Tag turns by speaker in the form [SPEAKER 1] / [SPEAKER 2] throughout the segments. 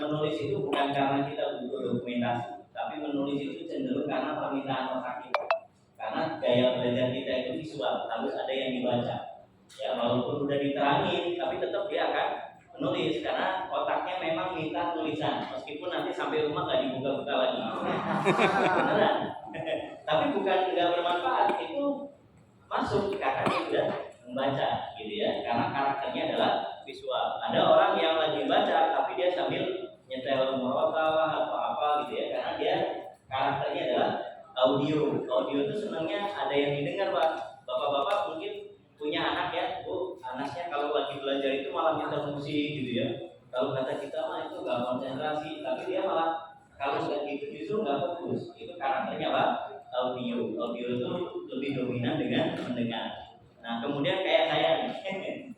[SPEAKER 1] menulis itu bukan karena kita butuh dokumentasi, tapi menulis itu cenderung karena permintaan otak kita. Karena gaya belajar kita itu visual, harus ada yang dibaca. Ya, walaupun udah diterangin, tapi tetap dia akan menulis karena otaknya memang minta tulisan, meskipun nanti sampai rumah nggak dibuka-buka lagi. Beneran. Tapi bukan nggak bermanfaat, itu masuk karena dia sudah membaca, gitu ya. Karena karakternya adalah visual. Ada orang yang lagi baca, tapi dia sambil nyetel merokok atau apa, gitu ya. Karena dia karakternya adalah audio. Audio itu senangnya ada yang didengar, Pak. Bapak-bapak mungkin punya anak ya, Bu, anaknya kalau lagi belajar itu malah nyetel musik gitu ya. Kalau kata kita mah itu nggak konsentrasi, tapi dia malah kalau nggak gitu justru nggak fokus. Itu karakternya Pak, audio. Audio itu lebih dominan dengan mendengar. Nah kemudian kayak saya nih,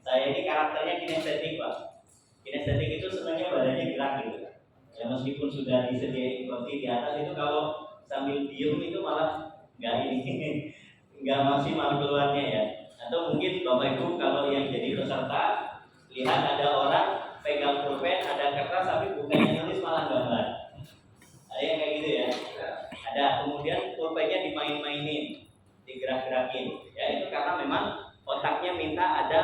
[SPEAKER 1] saya ini karakternya kinestetik Pak. Kinestetik itu senangnya badannya gerak gitu. Ya meskipun sudah disediain kursi di atas itu kalau sambil diem itu malah nggak ini, nggak maksimal keluarnya ya. Atau mungkin Bapak Ibu kalau yang jadi peserta lihat ada orang pegang pulpen, ada kertas tapi bukannya nulis malah gambar. Ada yang kayak gitu ya. Ada, kemudian pulpennya dimain-mainin, digerak-gerakin. Ya itu karena memang otaknya minta ada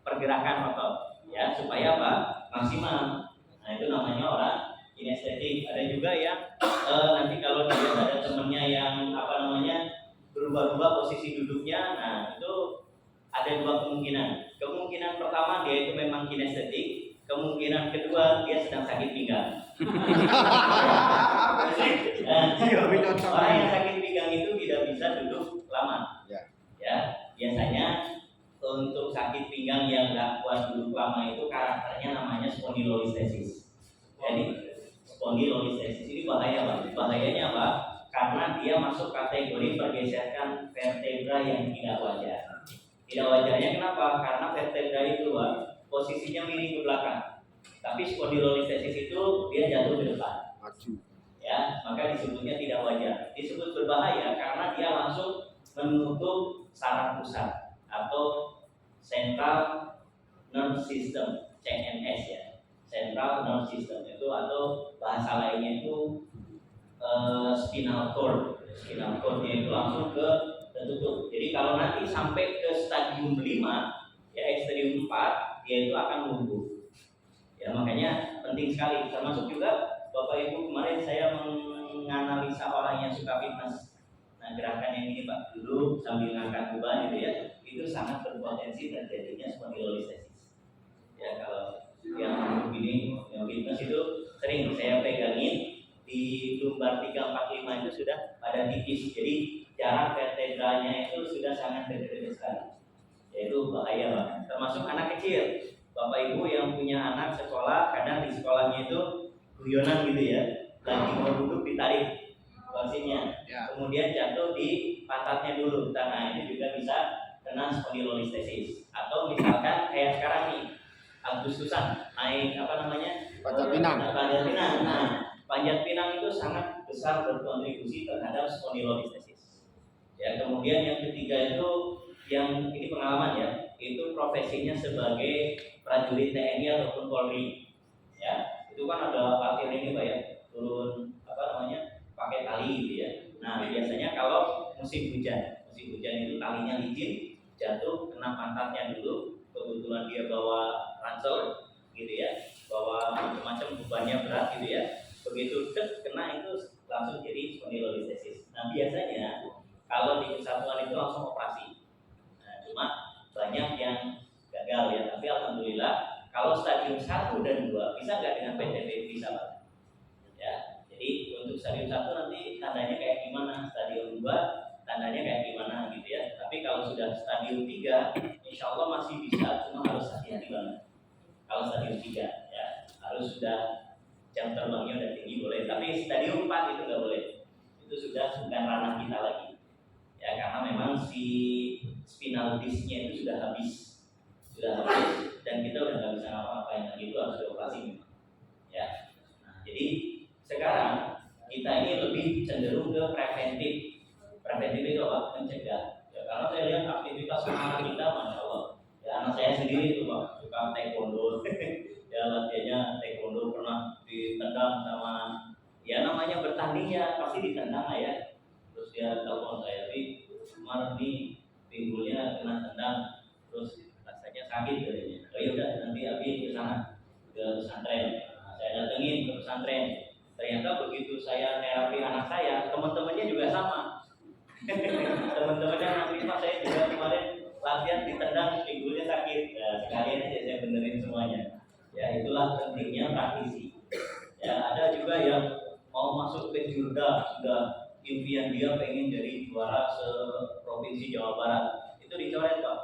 [SPEAKER 1] pergerakan otot, ya supaya apa? Maksimal. Nah itu namanya orang kinestetik. Ada juga yang nanti kalau dilihat ada temennya yang apa namanya berubah-ubah posisi duduknya, nah itu ada dua kemungkinan. Kemungkinan pertama dia itu memang kinestetik, kemungkinan kedua dia sedang sakit pinggang. Orang yang sakit pinggang itu tidak bisa duduk lama. Ya, biasanya untuk sakit pinggang yang nggak kuat duduk lama itu karakternya namanya spondylolistesis. Jadi spondylolistesis ini bahaya Pak. Bahayanya apa? Karena dia masuk kategori pergeseran vertebra yang tidak wajar. Tidak wajarnya kenapa? Karena vertebra itu posisinya miring ke belakang. Tapi spondylolistesis itu dia jatuh ke depan. Ya, maka disebutnya tidak wajar. Disebut berbahaya karena dia langsung menutup saraf pusat atau central nerve system (CNS) ya. Central nerve system itu atau bahasa lainnya itu spinal cord. Spinal cordnya itu langsung ke tertutup. Jadi kalau nanti sampai ke stadium 5 ya stadium 4 dia itu akan lumpuh. Ya makanya penting sekali. Termasuk juga Bapak Ibu kemarin saya menganalisa orang yang suka fitness. Nah gerakan yang ini Pak dulu sambil ngangkat beban gitu ya, itu sangat berpotensi terjadinya spondylolistesis. Ya kalau yang begini yang fitness itu sering saya pegangin di lumbar 345 itu sudah pada tipis, jadi jarak vertebranya itu sudah sangat dekat sekali. Yaitu bahaya Pak. Termasuk anak kecil. Bapak Ibu yang punya anak sekolah, kadang di sekolahnya itu guyonan gitu ya, lagi mau duduk ditarik kursinya, kemudian jatuh di pantatnya dulu. Nah ini juga bisa kena spondylolistesis. Atau misalkan kayak sekarang nih Agustusan naik apa namanya panjat pinang. Nah panjat pinang itu sangat besar berkontribusi terhadap spondylolistesis. Ya kemudian yang ketiga itu yang ini pengalaman ya, itu profesinya sebagai prajurit TNI ataupun Polri. Ya itu kan ada parkir ini Pak ya, turun apa namanya pakai tali gitu ya. Nah biasanya kalau musim hujan itu talinya licin, jatuh kena pantatnya dulu. Kebetulan dia bawa ransel gitu ya, bawa macam-macam bebannya berat gitu ya. Begitu kena itu langsung jadi spondylolistesis. Nah biasanya kalau di kesatuan itu langsung operasi. Nah cuma banyak yang gagal ya, tapi alhamdulillah kalau stadium 1 dan 2 bisa nggak dengan PTB? Bisa Pak. Ya, jadi untuk stadium 1 nanti tandanya kayak gimana, stadium 2 tandanya kayak gimana gitu ya. Tapi kalau sudah stadium 3 insya Allah masih bisa, cuma harus hati-hati banget. Kalau stadium 3 ya harus sudah jam terbangnya udah tinggi boleh, tapi stadium 4 itu nggak boleh. Itu sudah bukan ranah kita lagi. Ya karena memang si spinal disknya itu sudah habis dan kita udah nggak bisa ngapa-ngapain lagi, itu harus dioperasi memang. Ya, nah, jadi sekarang kita ini lebih cenderung ke preventif. Preventif itu apa? Mencegah. Ya karena saya lihat aktivitas anak kita, masya Allah. Ya anak saya sendiri itu Pak, suka taekwondo. Ya latihannya taekwondo taekwondo pernah ditendang sama, ya namanya bertanding ya pasti ditendang lah ya. Terus dia telepon saya, Umar nih pinggulnya kena tendang, terus rasanya sakit katanya. Oh ya udah nanti Abi ke sana ke pesantren. Nah, saya datengin ke pesantren. Ternyata begitu saya terapi anak saya, teman-temannya juga sama. Teman-temannya nanti Pak saya juga kemarin latihan ditendang pinggulnya sakit. Ya, sekalian aja saya benerin semuanya. Ya itulah pentingnya praktisi. Ya ada juga yang mau masuk ke Jurda, sudah impian dia pengen jadi juara se-provinsi Jawa Barat. Itu dicoret Pak.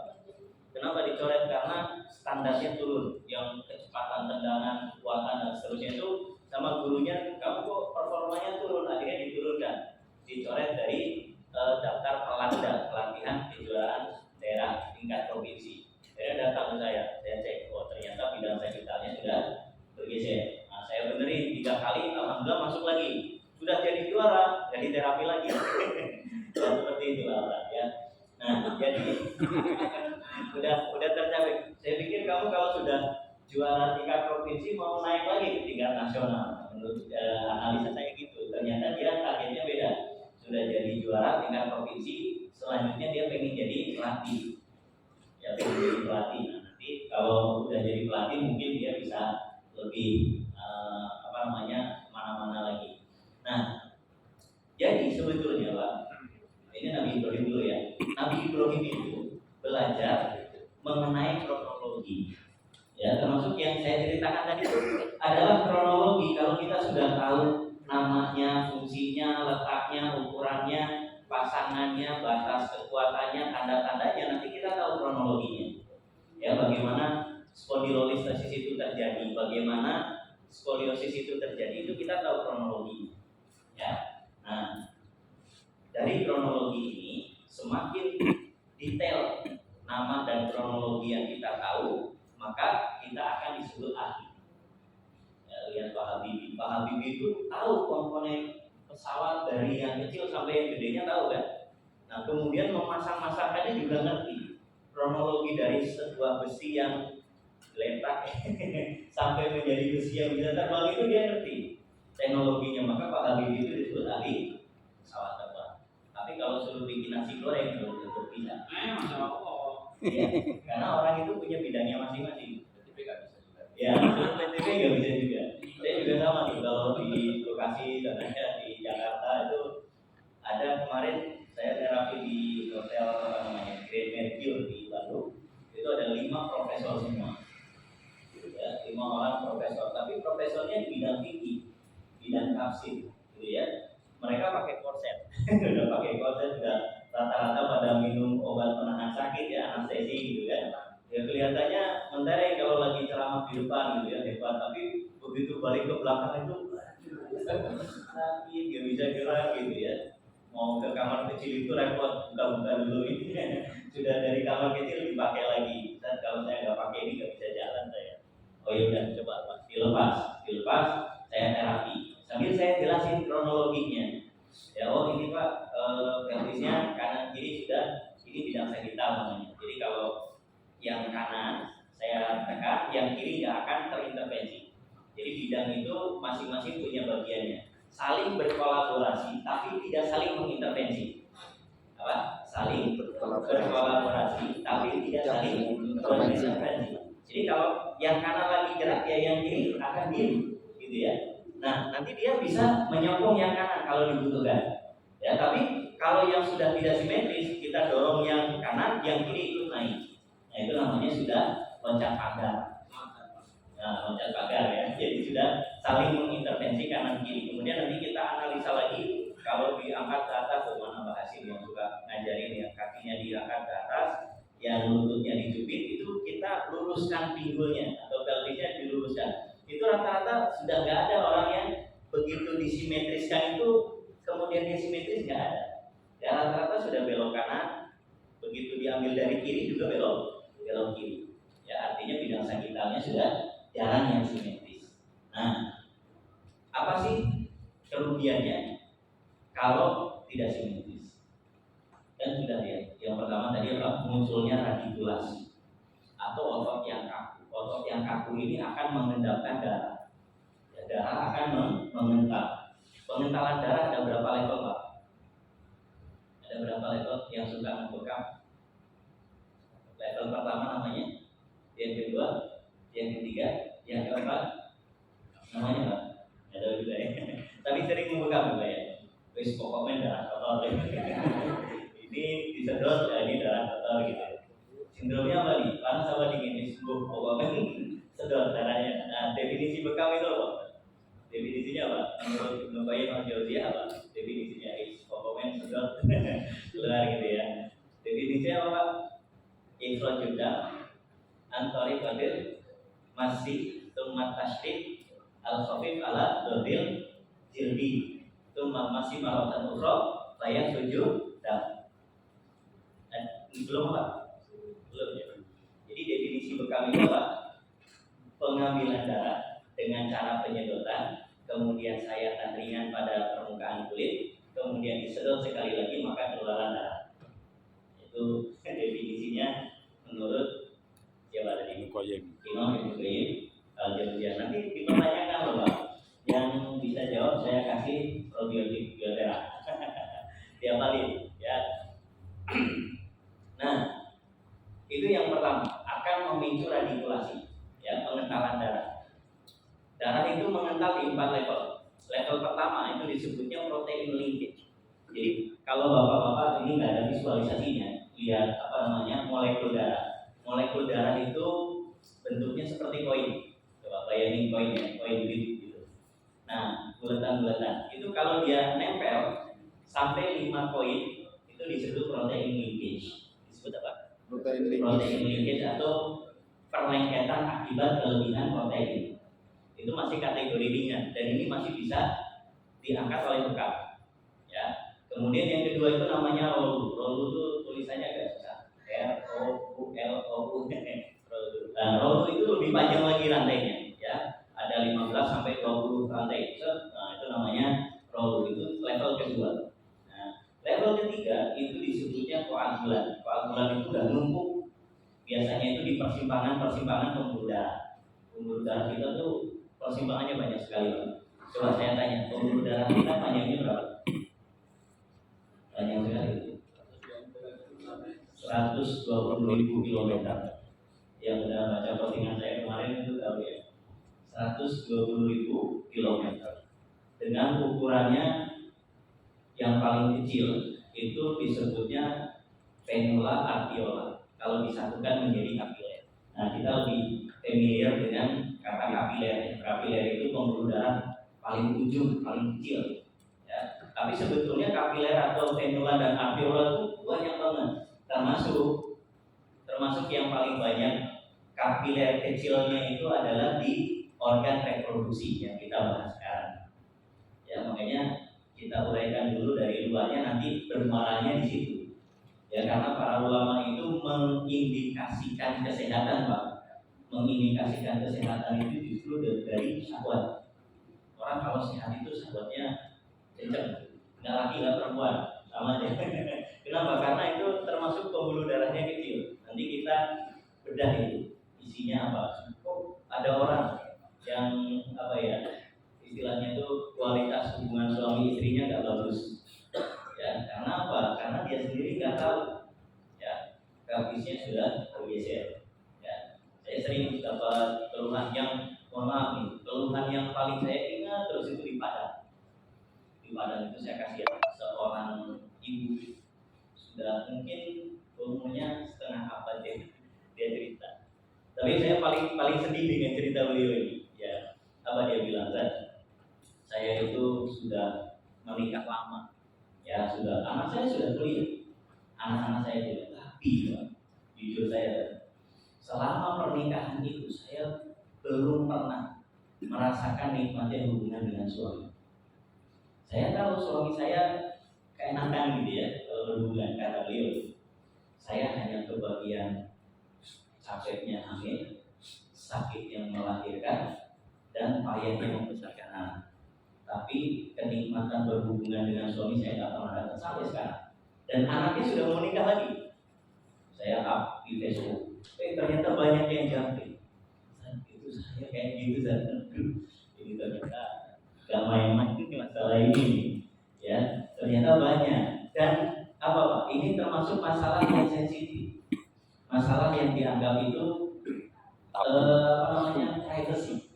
[SPEAKER 1] Kenapa dicoret? Karena standarnya turun, yang kecepatan tendangan, kekuatan dan seterusnya itu sama gurunya, kamu kok performanya turun, akhirnya diturunkan, dicoret dari daftar pelatihan kejuaraan daerah tingkat provinsi. Saya datang ke saya cek, oh ternyata bidang sakitalnya sudah bergeser. Nah, saya benerin 3 kali, alhamdulillah masuk lagi, sudah jadi juara, jadi terapi lagi. Ya, seperti itulah ya. Nah, jadi udah tercapai. Saya pikir kamu kalau sudah juara tingkat provinsi mau naik lagi ke tingkat nasional. Menurut analisa saya gitu. Ternyata dia targetnya beda. Sudah jadi juara tingkat provinsi, selanjutnya dia pengen jadi pelatih. Ya pengen jadi pelatih. Nah, nanti kalau udah jadi pelatih mungkin dia bisa lebih mana-mana lagi. Nah, jadi sebetulnya Pak, ini Nabi Ibrahim dulu ya. Nabi Ibrahim itu belajar mengenai kronologi. Ya, termasuk yang saya ceritakan tadi itu adalah kronologi. Kalau kita sudah tahu namanya, fungsinya, letaknya, ukurannya, pasangannya, batas kekuatannya, tanda-tandanya, nanti kita tahu kronologinya. Ya, bagaimana spondylolisthesis itu terjadi, bagaimana skoliosis itu terjadi, itu kita tahu kronologinya. Ya. Nah, dari kronologi ini semakin detail nama dan kronologi yang kita tahu, maka kita akan disebut ahli. Ya, lihat Pak Habibie. Pak Habibie itu tahu komponen pesawat dari yang kecil sampai yang gedenya tahu kan? Nah kemudian memasang-masangkannya juga ngerti. Kronologi dari sebuah besi yang letak sampai menjadi besi yang bisa terbang itu dia ngerti teknologinya. Maka Pak Habibie itu disebut ahli pesawat terbang. Tapi kalau suruh bikin nasi goreng belum tentu bisa. Ya, karena orang itu punya bidangnya masing-masing. PTP nggak bisa juga. Ya, PTP nggak bisa juga. Saya juga sama nih kalau di lokasi contohnya di Jakarta itu ada kemarin saya terapi di hotel Grand Mercure di Bandung. Itu ada 5 profesor semua. Ya, 5 orang profesor. Tapi profesornya di bidang fikih, bidang tafsir, gitu ya. Mereka pakai korset, udah pakai korset, udah rata-rata pada minum obat penahan sakit ya, anestesi gitu kan. Ya kelihatannya mentereng kalau lagi ceramah di depan gitu ya, hebat. Tapi begitu balik ke belakang itu sakit, nggak bisa gerak gitu ya. Mau ke kamar kecil itu repot, buka-buka dulu ini. Sudah dari kamar kecil dipakai lagi. Dan kalau saya nggak pakai ini nggak bisa jalan saya. Oh ya udah coba Pak, dilepas, saya terapi. Sambil saya jelasin kronologinya. Ya, oh ini Pak, pelvisnya kanan kiri sudah, ini bidang sakital namanya. Jadi kalau yang kanan saya tekan, yang kiri nggak akan terintervensi. Jadi bidang itu masing-masing punya bagiannya, saling berkolaborasi tapi tidak saling mengintervensi. Apa? Saling berkolaborasi tapi tidak saling mengintervensi. Jadi kalau yang kanan lagi gerak ya yang kiri akan diem, gitu ya. Nah, nanti dia bisa menyokong yang kanan kalau dibutuhkan. Ya, tapi kalau yang sudah tidak simetris, kita dorong yang kanan, yang kiri ikut naik. Nah, itu namanya sudah loncat pagar. Nah, loncat pagar ya. Jadi sudah saling mengintervensi kanan kiri. Kemudian nanti kita analisa lagi kalau diangkat ke atas, bagaimana Mbak Hasim yang suka ngajarin ya, kakinya diangkat ke atas, yang lututnya dijepit, itu kita luruskan pinggulnya atau pelvisnya diluruskan. Itu rata-rata sudah nggak ada orang yang begitu disimetriskan itu kemudian dia simetris, nggak ada. Ya rata-rata sudah belok kanan, begitu diambil dari kiri juga belok kiri. Ya artinya bidang sakitalnya sudah jarang yang simetris. Nah, apa sih kerugiannya kalau tidak simetris? Dan sudah lihat, yang pertama tadi adalah munculnya radikulasi atau otot yang kaku. Otot yang kaku ini akan mengendapkan darah. darah akan mengental. Pengentalan darah ada berapa level, Pak? Ada berapa level yang suka membekam? Level pertama namanya, yang kedua, yang ketiga, yang keempat namanya Pak? Nggak tahu juga ya. Tapi sering membekam juga ya. Wis pokoknya darah kotor. Ini disedot, ya ini darah kotor gitu. Sindromnya apa nih? Panas apa dingin? Pokoknya sedot darahnya. Nah, definisi bekam itu apa? Definisinya apa? Menurut Ibnu Qayyim al-Jauziyah apa? Definisinya pokoknya sedot keluar gitu ya. Definisinya apa, Pak? Ikhrajud dam antari qadir masih tumat tashdid al-khafif ala dodil jildi tumat masih maratan ukhra saya sujud dam. Belum, Pak? Belum ya. Jadi definisi bekam itu apa? Pengambilan darah dengan cara penyedotan, kemudian sayatan ringan pada permukaan kulit, kemudian disedot sekali lagi maka keluaran darah. Itu definisinya menurut siapa tadi? Imam Ibnu Qayyim al-Jauziyah. Nanti dipertanyakan loh, Pak. Yang bisa jawab saya kasih probiotik biotera. Tiap kali ya. Nah, itu yang pertama akan memicu radikulasi, ya, pengentalan darah. Darah itu mengental di 4 level. Level pertama itu disebutnya protein linkage. Jadi kalau bapak-bapak ini nggak ada visualisasinya, lihat apa namanya molekul darah. Molekul darah itu bentuknya seperti koin. Coba bayangin koin ya, koin gitu. Nah, bulatan-bulatan itu kalau dia nempel sampai 5 koin itu disebut protein linkage. Disebut apa? Protein linkage atau perlengketan akibat kelebihan protein. Itu masih kategori ringan dan ini masih bisa diangkat oleh bekam. Ya. Kemudian yang kedua itu namanya rolu. Rolu itu tulisannya agak susah. ROULOU. Nah, rolu itu lebih panjang lagi rantainya, ya. Ada 15 sampai 20 rantai. Nah, itu namanya rolu. Itu level kedua. Nah, level ketiga itu disebutnya koagulan. Koagulan itu udah numpuk. Biasanya itu di persimpangan pembuluh darah. Pembuluh darah kita tuh persimpangannya banyak sekali, Pak. Coba saya tanya, pembuluh darah kita panjangnya berapa? Panjang sekali. 120.000 kilometer. Yang udah baca postingan saya kemarin itu tahu ya. 120.000 kilometer. Dengan ukurannya yang paling kecil itu disebutnya venula arteriola. Kalau disatukan menjadi kapiler. Nah, kita lebih familiar dengan kata kapiler. Kapiler itu pembuluh darah paling ujung, paling kecil. Ya. Tapi sebetulnya kapiler atau venula dan arteriola itu banyak banget. Termasuk yang paling banyak kapiler kecilnya itu adalah di organ reproduksi yang kita bahas sekarang. Ya, makanya kita uraikan dulu dari luarnya, nanti bermuaranya di situ. Ya, karena para ulama itu mengindikasikan kesehatan, Pak. Mengindikasikan kesehatan itu justru dari syahwat. Orang kalau sehat itu syahwatnya kenceng, nggak laki nggak perempuan, sama aja. Kenapa? Karena itu termasuk pembuluh darahnya kecil. Nanti kita bedah itu isinya apa. Oh, ada orang yang apa ya, istilahnya itu kualitas hubungan suami istrinya nggak bagus. Ya, karena apa? Karena dia sendiri nggak tahu. Ya, habisnya sudah bergeser. Ya, saya sering dapat keluhan yang, mohon maaf nih, keluhan yang paling saya ingat terus itu di Padang. Di Padang itu saya kasih seorang ibu sudah mungkin umurnya setengah abad ya, dia cerita. Tapi saya paling sedih dengan cerita beliau ini. Ya, apa dia bilang, saya itu sudah menikah lama. Ya, sudah, anak saya sudah kuliah, anak-anak saya juga. Tapi jujur saya, selama pernikahan itu saya belum pernah merasakan nikmatnya hubungan dengan suami. Saya tahu suami saya keenakan gitu ya kalau berhubungan, kata beliau. Saya hanya kebagian capeknya hamil, sakit yang melahirkan, dan payahnya membesarkan anak. Tapi kenikmatan berhubungan dengan suami saya tidak pernah datang sampai sekarang. Dan anaknya sudah mau nikah lagi. Saya up di Facebook, ternyata banyak yang jangkrik. Itu saya kayak gitu, ini ternyata ini, ya ternyata banyak. Dan apa Pak? Ini termasuk masalah yang sensitif, masalah yang dianggap itu privacy,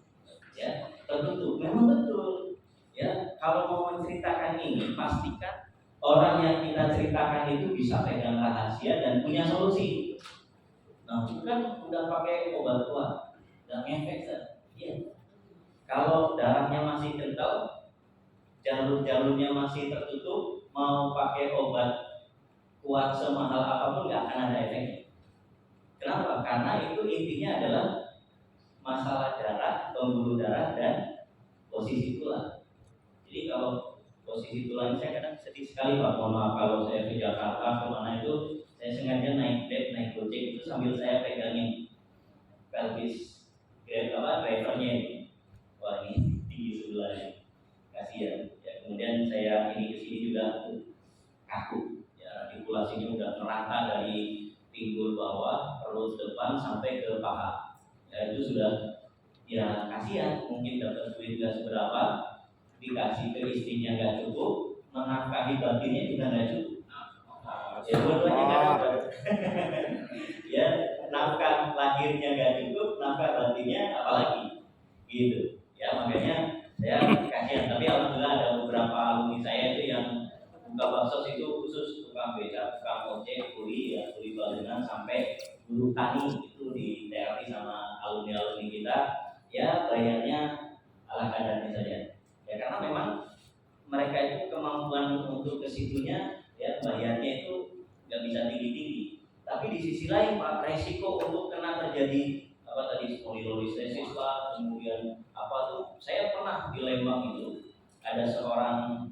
[SPEAKER 1] ya tertutup. Memang betul, ya kalau mau menceritakan ini pastikan orang yang kita ceritakan itu bisa pegang rahasia dan punya solusi. Nah, bukan udah pakai obat kuat, udah ngefek ya. Kalau darahnya masih kental, jalur-jalurnya masih tertutup, mau pakai obat kuat semahal apapun nggak akan ada efeknya. Kenapa? Karena itu intinya adalah masalah darah, pembuluh darah dan posisi tulang. Jadi kalau posisi tulang, saya kadang sedih sekali Pak, mohon maaf kalau saya ke Jakarta kemana itu, saya sengaja naik Grab, naik Gojek itu sambil saya pegangin pelvis drivernya ini. Wah ini tinggi sebelahnya, kasihan. Ya, kemudian saya ini kesini juga kaku, ya artikulasinya udah merata dari pinggul bawah, perut depan sampai ke paha. Ya itu sudah, ya kasihan, mungkin dapat duit gak seberapa, dikasih ke istrinya gak cukup, menafkahi batinnya juga gak cukup. Ya dua-duanya gak dapat. Ya nafkah lahirnya gak cukup, nafkah batinnya apalagi, gitu. Ya makanya saya kasihan. Tapi alhamdulillah ada beberapa alumni saya itu yang buka bakso itu khusus tukang beca, tukang ojek, kuli ya, kuli bangunan sampai guru tani itu di terapi sama alumni kita. Ya bayarnya ala kadarnya saja. Ya karena memang mereka itu kemampuan untuk kesitunya, ya bayarnya itu nggak bisa tinggi-tinggi. Tapi di sisi lain Pak, resiko untuk kena terjadi apa tadi spondylolisthesis Pak, kemudian apa tuh, saya pernah di Lembang itu ada seorang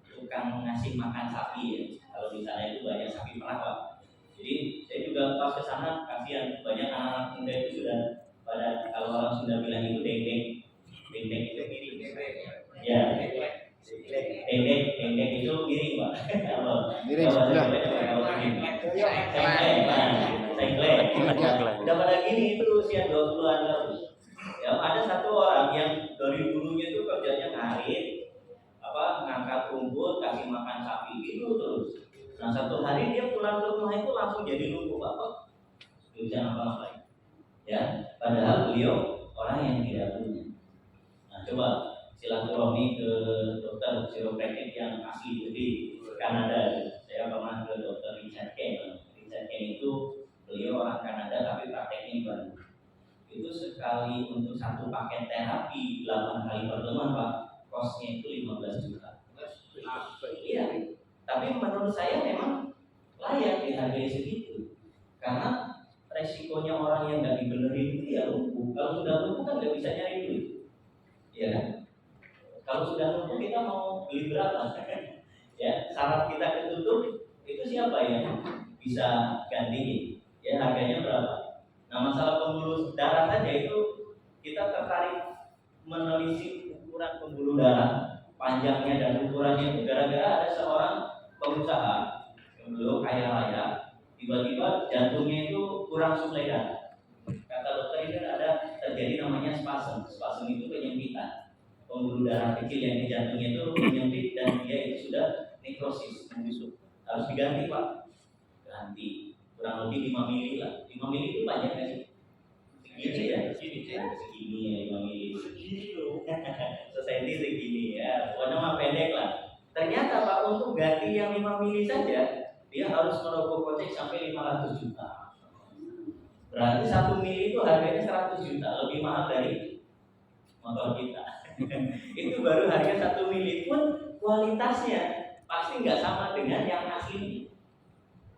[SPEAKER 1] tukang ngasih makan sapi ya. Kalau di sana itu banyak sapi perah Pak. Jadi saya juga pas ke sana kasihan, banyak anak-anak muda itu sudah pada, kalau orang sudah bilang itu dendeng itu miring. Ya, dendeng itu miring Pak. Miring sebelah. Udah pada gini itu usia 20-an tahun. Ya, ada satu orang yang dari dulunya itu kerjanya ngarit, ngangkat rumput, kasih makan sapi gitu terus. Nah satu hari dia pulang ke rumah itu langsung jadi lumpuh Bapak, nggak bisa ngapa-ngapain. Ya, padahal beliau orang yang tidak punya. Nah coba silaturahmi ke dokter chiropractic yang asli di Kanada. Saya pernah ke dokter Richard Ken. Richard Ken itu beliau orang Kanada tapi prakteknya di Bandung. Itu sekali untuk satu paket terapi 8 kali pertemuan Pak, kosnya itu 15 juta. Iya, tapi menurut saya memang layak dihargai segitu. Karena resikonya orang yang nggak dibenerin itu ya lumpuh. Kalau sudah lumpuh kan nggak bisa nyari duit, ya kan? Kalau sudah lumpuh kita mau beli berapa? Ya, saraf kita ketutup, itu siapa yang bisa gantiin? Ya harganya berapa? Nah masalah pembuluh darah saja itu kita tertarik menelisik ukuran pembuluh darah, panjangnya dan ukurannya itu gara-gara ada seorang pengusaha yang belum kaya raya, tiba-tiba jantungnya itu kurang suplai darah. Kata dokter ini ada terjadi namanya spasm. Spasm itu penyempitan pembuluh darah kecil yang di jantungnya itu menyempit dan dia itu sudah nekrosis, membusuk. Harus diganti Pak, ganti kurang lebih 5 mili lah. 5 mili itu banyak nggak sih? Segini ya, segini ya 5 mili. Segini loh. Sesenti segini ya, pokoknya mah pendek lah. Ternyata Pak untuk ganti yang 5 mili saja dia harus merogoh kocek sampai 500 juta. Berarti 1 mili itu harganya 100 juta, lebih mahal dari motor kita. Itu baru harga 1 mili pun kualitasnya pasti nggak sama dengan yang asli.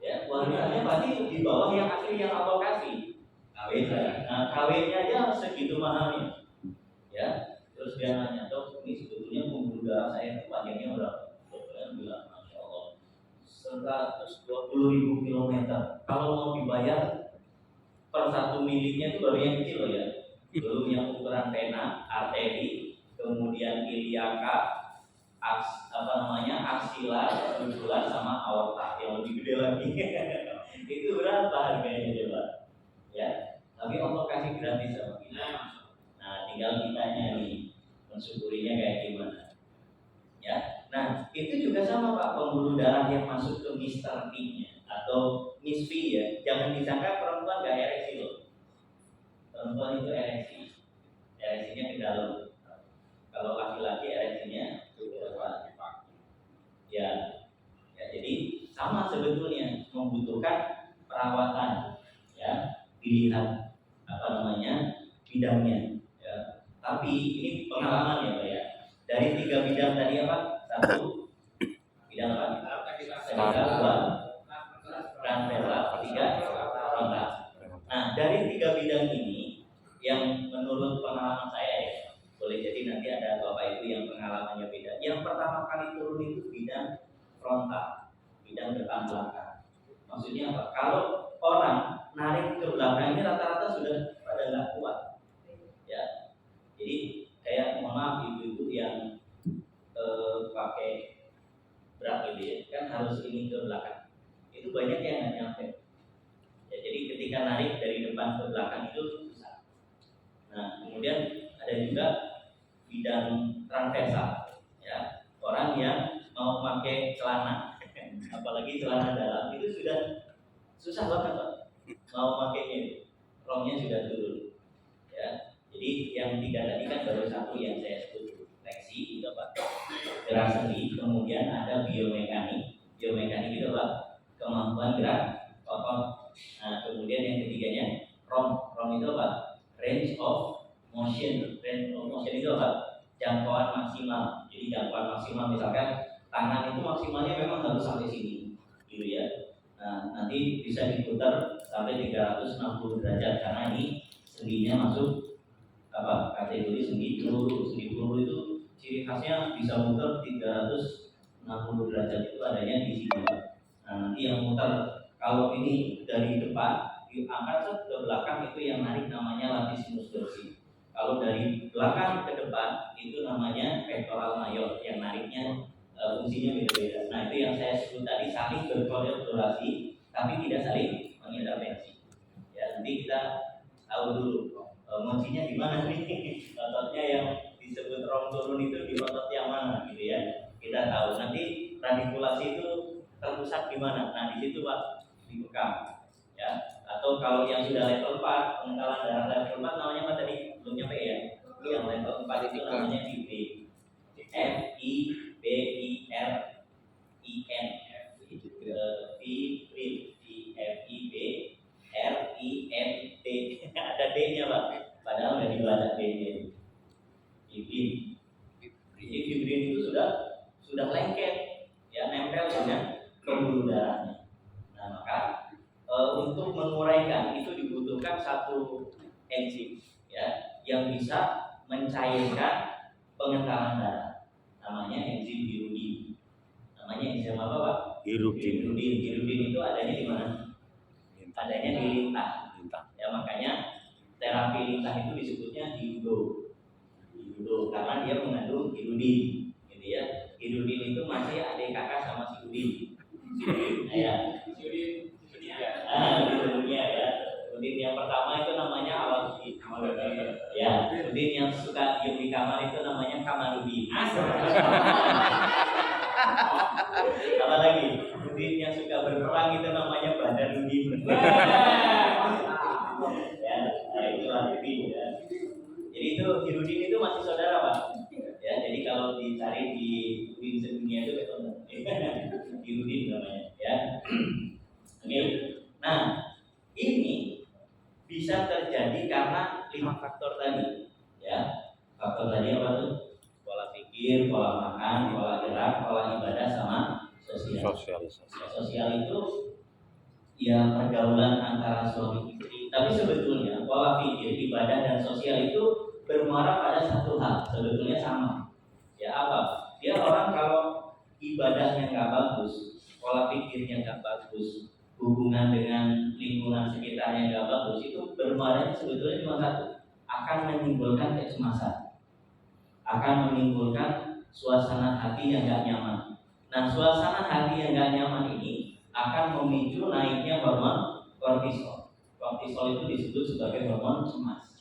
[SPEAKER 1] Ya, kualitasnya pasti di bawah yang asli yang Allah kasih. Nah, KW-nya aja segitu mahalnya. Ya, terus dia nanya, dok, ini sebetulnya pembuluh darah saya itu panjangnya berapa? Dokternya bilang, Masya Allah, 120.000 kilometer. Kalau mau dibayar per 1 milinya itu baru yang kecil loh ya. Belum yang ukuran vena, arteri, kemudian iliaka, aksila, jugular sama aorta yang lebih gede lagi. Itu berapa harganya coba? Ya, tapi Allah kasih gratis sama kita. Nah, tinggal kitanya nih mensyukurinya kayak gimana. Ya, nah itu juga sama Pak, pembuluh darah yang masuk ke Mr. P-nya atau Miss P ya, jangan disangka perempuan gak ereksi loh. Perempuan itu ereksinya ke dalam. Kalau laki-laki ereksinya ke depan. Ya, jadi sama sebetulnya, membutuhkan perawatan, ya, dilihat bidangnya. Ya. Tapi ini pengalaman ya Pak ya. Dari 3 bidang tadi apa? 1 bidang apa? Serikal, 2 transversal, 3 frontal. Nah, dari 3 bidang ini yang menurut pengalaman saya ya, boleh jadi nanti ada Bapak Ibu yang pengalamannya beda. Yang pertama kali turun itu bidang frontal, bidang depan belakang. Maksudnya apa? Kalau orang narik ke belakang ini rata-rata sudah pada nggak kuat, ya. Jadi kayak mohon maaf ibu-ibu yang pakai bra gitu ya, kan harus ini ke belakang. Itu banyak yang nggak nyampe. Ya, jadi ketika narik dari depan ke belakang itu susah. Nah, kemudian ada juga bidang transversal, ya, orang yang mau pakai celana, apalagi celana dalam itu sudah susah banget Pak. Mau pakainya, rongnya sudah turun, ya. Jadi yang 3 tadi kan baru 1 yang saya sebut fleksi itu Pak, gerak sendi, kemudian ada biomekanik itu Pak, kemampuan gerak otot. Nah, kemudian yang ketiganya rom itu apa? Range of motion itu apa? Jangkauan maksimal. Jadi jangkauan maksimal misalkan tangan itu maksimalnya memang harus sampai sini, gitu ya. Nah, nanti bisa diputar sampai 360 derajat karena ini sendinya masuk apa? Kategori sendi peluru. Sendi peluru itu ciri khasnya bisa muter 360 derajat, itu adanya di sini. Nah, nanti yang muter kalau ini dari depan diangkat ke belakang itu yang narik namanya latissimus dorsi. Kalau dari belakang ke depan itu namanya pectoral major, yang nariknya fungsinya beda-beda. Nah, itu yang saya sebut tadi, saling berkolaborasi tapi tidak saling mengintervensi. Ya, nanti kita tahu dulu kuncinya di mana nih. Ototnya yang disebut rom turun itu di otot yang mana gitu ya. Kita tahu nanti radikulasi itu terpusat di mana. Nah, di situ Pak, di bekam. Ya, atau kalau yang sudah level 4, pengentalan darah level 4 namanya apa tadi? Belum nyampe ya? Yang level 4 itu namanya FIB. FIBRIN. FIBRINT. Ada D-nya Pak, padahal nggak dibaca D-nya. Fibrin. Jadi fibrin itu sudah lengket, ya, nempel dengan pembuluh darahnya. Nah, maka untuk menguraikan itu dibutuhkan satu enzim, ya, yang bisa mencairkan pengentalan darah. Namanya enzim hirudin. Namanya enzim apa Pak? Hirudin. Hirudin itu adanya di mana? Adanya di lintah. Ya, makanya terapi lintah itu disebutnya hirudo, karena dia mengandung hirudin, gitu ya. Hirudin itu masih adik kakak sama si udin. Nah, ya. Dunia ya. Udin yang pertama itu namanya Awaludin. Ya, Udin yang suka diem di kamar itu namanya Kamarudin. Apa lagi? Udin yang suka berperang itu namanya Badarudin. Ya, nah itu Udin ya. Jadi itu Hirudin itu masih saudara Pak. Ya, jadi kalau dicari di Udin sedunia itu ketemu. Hirudin namanya ya. Oke. Nah, ini bisa terjadi karena 5 faktor tadi, ya. Faktor tadi apa tuh? Pola pikir, pola makan, pola gerak, pola ibadah, sama sosial. Sosial itu ya pergaulan antara suami istri. Tapi sebetulnya pola pikir, ibadah, dan sosial itu bermuara pada satu hal. Sebetulnya sama. Ya apa? Dia orang kalau ibadahnya nggak bagus, pola pikirnya nggak bagus, hubungan dengan lingkungan sekitarnya nggak bagus, itu bermuara sebetulnya cuma satu, akan menimbulkan kecemasan, akan menimbulkan suasana hati yang nggak nyaman. Nah, suasana hati yang nggak nyaman ini akan memicu naiknya hormon kortisol. Kortisol itu disebut sebagai hormon cemas.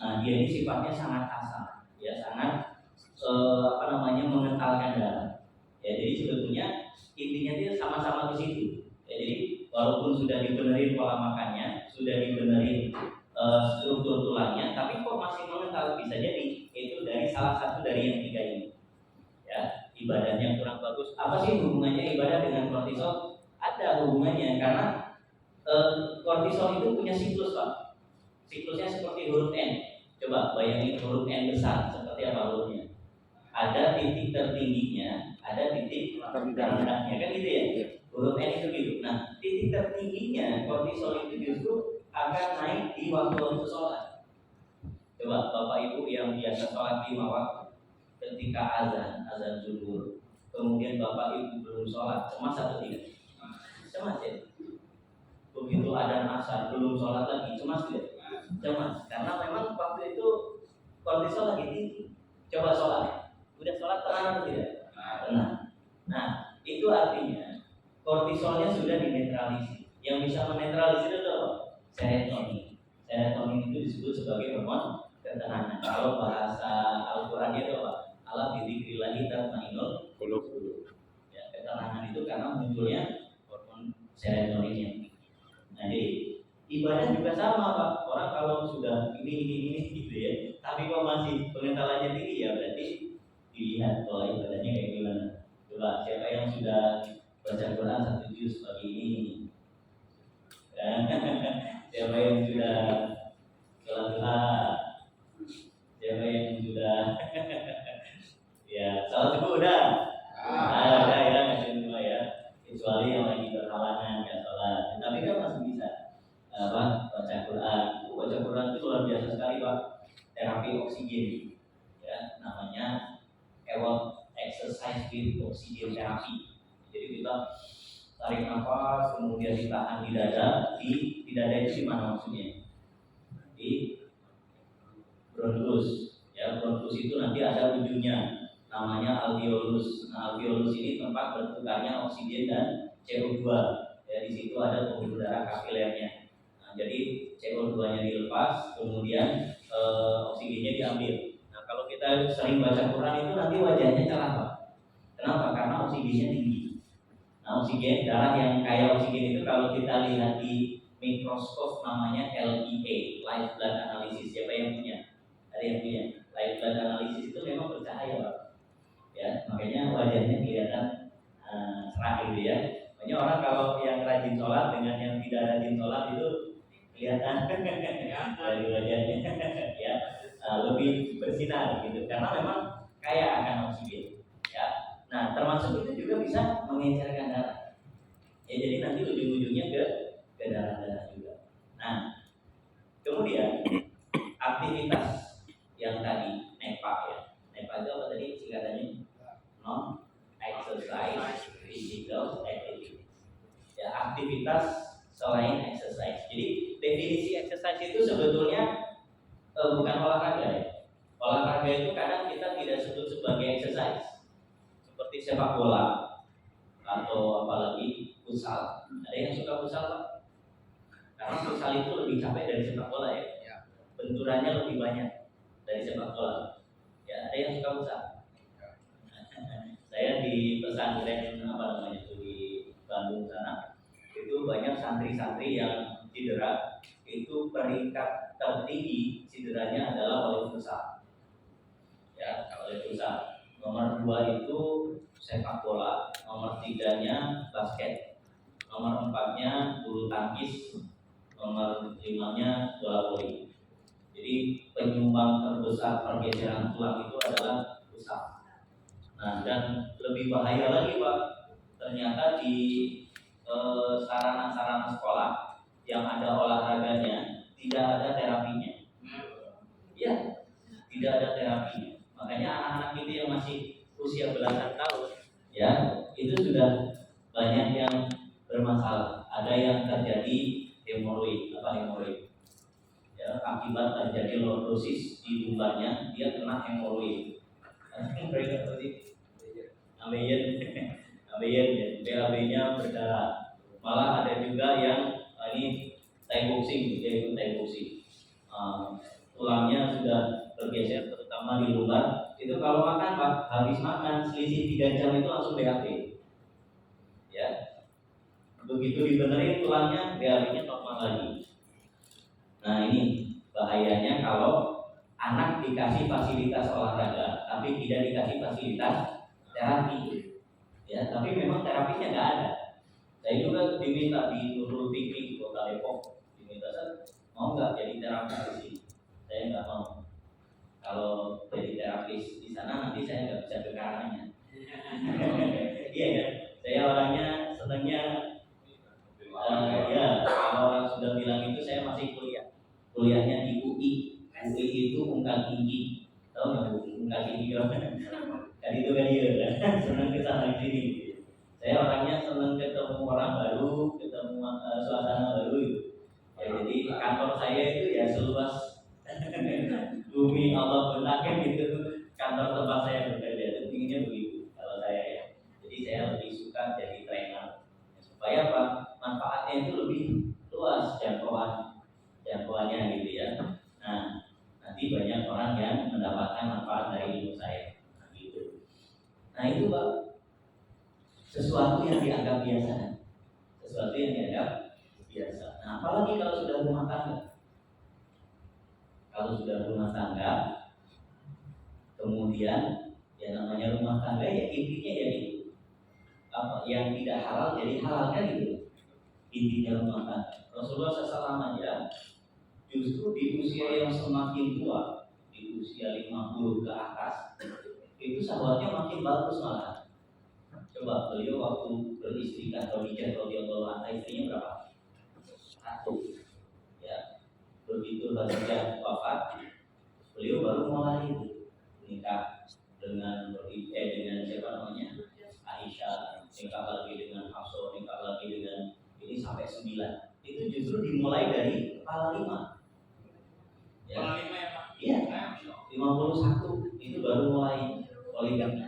[SPEAKER 1] Nah, dia ini sifatnya sangat asam, ya, sangat mengentalkan darah. Ya, jadi sebetulnya intinya itu sama-sama ke situ. Ya, jadi walaupun sudah dibenerin pola makannya, sudah dibenerin struktur tulangnya, tapi kok masih mengental, bisa jadi itu dari salah satu dari yang tiga ini. Ya, ibadahnya kurang bagus. Apa sih hubungannya ibadah dengan kortisol? Ada hubungannya karena kortisol itu punya siklus, Pak. Siklusnya seperti huruf N. Coba bayangin huruf N besar seperti apa hurufnya? Ada titik tertingginya, ada titik terendahnya, kan gitu ya? Huruf N itu gitu. Nah, titik tertingginya kortisol itu justru akan naik di waktu sholat. Coba Bapak Ibu yang biasa sholat 5 waktu, ketika azan zuhur, kemudian Bapak Ibu belum sholat, cemas atau tidak? Cemas ya. Begitu ada asar belum sholat lagi, cemas tidak? Cemas, karena memang waktu itu kortisol lagi tinggi. Coba sholat, udah sholat tenang atau tidak? Tenang. Nah, itu artinya kortisolnya sudah dinetralisir. Yang bisa menetralisir itu apa? Serotonin. Serotonin itu disebut sebagai hormon ketenangan. Kalau bahasa Al-Quran itu apa? Ala bidzikrillahi tatma'innul qulub. Ya, ketenangan itu karena munculnya hormon serotonin. Nah, jadi ibadah juga sama, Pak. Orang kalau sudah ini gitu ya, tapi kok masih pengentalannya tinggi, ya berarti dilihat pola ibadahnya kayak gimana. Coba siapa yang sudah baca Quran 1 juz pagi ini? Siapa yang sudah sholat? Siapa yang sudah ya salat subuh udah? Udah ya, ngasih semua ya. Kecuali yang lagi berhalangan nggak sholat, tapi kan masih bisa baca Quran. Baca Quran itu luar biasa sekali, Pak. Terapi oksigen, ya, namanya Ewot exercise with oxygen therapy. Jadi kita tarik nafas, kemudian ditahan di dada. Di dada itu di mana maksudnya? Di bronkus. Ya, bronkus itu nanti ada ujungnya, namanya alveolus. Nah, alveolus ini tempat bertukarnya oksigen dan CO2. Ya, di situ ada pembuluh darah kapilernya. Nah, jadi CO2-nya dilepas, kemudian oksigennya diambil. Nah, kalau kita sering baca Quran itu nanti wajahnya cerah, Pak. Kenapa? Karena oksigennya tinggi. Nah, oksigen, darah yang kaya oksigen itu kalau kita lihat di mikroskop namanya LBA, live blood analysis. Siapa yang punya? Ada yang punya? Live blood analysis itu memang bercahaya, Pak. Ya, makanya wajahnya kelihatan cerah gitu ya. Makanya orang kalau yang rajin sholat dengan yang tidak rajin sholat itu kelihatan dari wajahnya ya lebih bersinar gitu, karena memang kaya akan oksigen. Ya, nah termasuk itu juga bisa mengencerkan darah. Ya, jadi nanti ujung-ujungnya ke darah-darah juga. Nah, kemudian aktivitas yang tadi NEPA ya. NEPA itu apa tadi singkatannya? Non exercise physical activity. Ya, aktivitas selain exercise. Jadi definisi exercise itu sebetulnya bukan olahraga ya. Olahraga itu kadang kita tidak sebut sebagai exercise, seperti sepak bola atau apalagi futsal. Ada yang suka futsal, Pak? Karena futsal itu lebih capek dari sepak bola ya. Benturannya lebih banyak dari sepak bola. Ya, ada yang suka futsal. Saya di pesantren di Bandung sana, itu banyak santri-santri yang cedera. Itu peringkat tertinggi cederanya adalah oleh futsal. Ya, oleh futsal. Nomor 2 itu sepak bola, nomor 3-nya basket, nomor 4-nya bulu tangkis, nomor 5-nya bola voli. Jadi penyumbang terbesar pergeseran tulang itu adalah futsal. Nah, dan lebih bahaya lagi, Pak, ternyata di sarana-sarana sekolah yang ada olahraganya tidak ada terapinya. Ya, tidak ada terapinya. Makanya anak-anak itu yang masih usia belasan tahun, ya, itu sudah banyak yang bermasalah. Ada yang terjadi hemoroid, ya, akibat terjadi lordosis di lumbarnya, dia kena hemoroid. Abeyen, BAB-nya berdarah. Malah ada juga yang ini Thai boxing, dia ikut Thai boxing. Tulangnya sudah bergeser, terutama sama di luar itu kalau makan Pak, habis makan selisih 3 jam itu langsung BAB. Ya. Begitu dibenerin tulangnya, BAB-nya normal lagi. Nah ini bahayanya kalau anak dikasih fasilitas olahraga tapi tidak dikasih fasilitas terapi. Ya, tapi memang terapisnya nggak ada. Saya juga diminta di Nurul Fikri di Kota Depok, diminta mau nggak jadi terapis di sini. Saya nggak mau. Kalau jadi terapis di sana nanti saya nggak bisa ke karangannya. Iya kan? Saya orangnya senangnya ya kalau orang sudah bilang itu saya masih kuliahnya di UI. UI itu ungkal tinggi. Tahu nggak ungkal tinggi kan? Kan itu kan dia kan senang kesana sini. Saya orangnya senang ketemu orang baru, ketemu suasana baru gitu. Ya, jadi kantor saya itu ya seluas bumi Allah bentangkan gitu. Kantor tempat saya bekerja itu inginnya begitu kalau saya ya. Jadi saya lebih suka jadi trainer supaya apa? Manfaatnya itu lebih luas jangkauannya gitu ya. Nah, nanti banyak orang yang mendapatkan manfaat dari ilmu saya. Nah, gitu. Nah itu Pak, sesuatu yang dianggap biasa. Nah, apalagi kalau sudah rumah tangga. Kalau sudah rumah tangga, kemudian ya namanya rumah tangga ya intinya ya itu apa yang tidak halal jadi halal kan gitu. Intinya rumah tangga. Rasulullah SAW aja justru di usia yang semakin tua, di usia 50 ke atas, itu sahabatnya makin bagus malah. Coba beliau waktu beristri atau Khadijah radhiyallahu anha istrinya berapa? 1. Ya. Begitu Khadijah wafat, beliau baru mulai nikah dengan siapa namanya? Aisyah, nikah lagi dengan Hafsah, nikah lagi dengan ini sampai 9. Itu justru dimulai dari kepala 5. Ya. Kepala 5 ya Pak? Iya. 51 itu baru mulai poligami.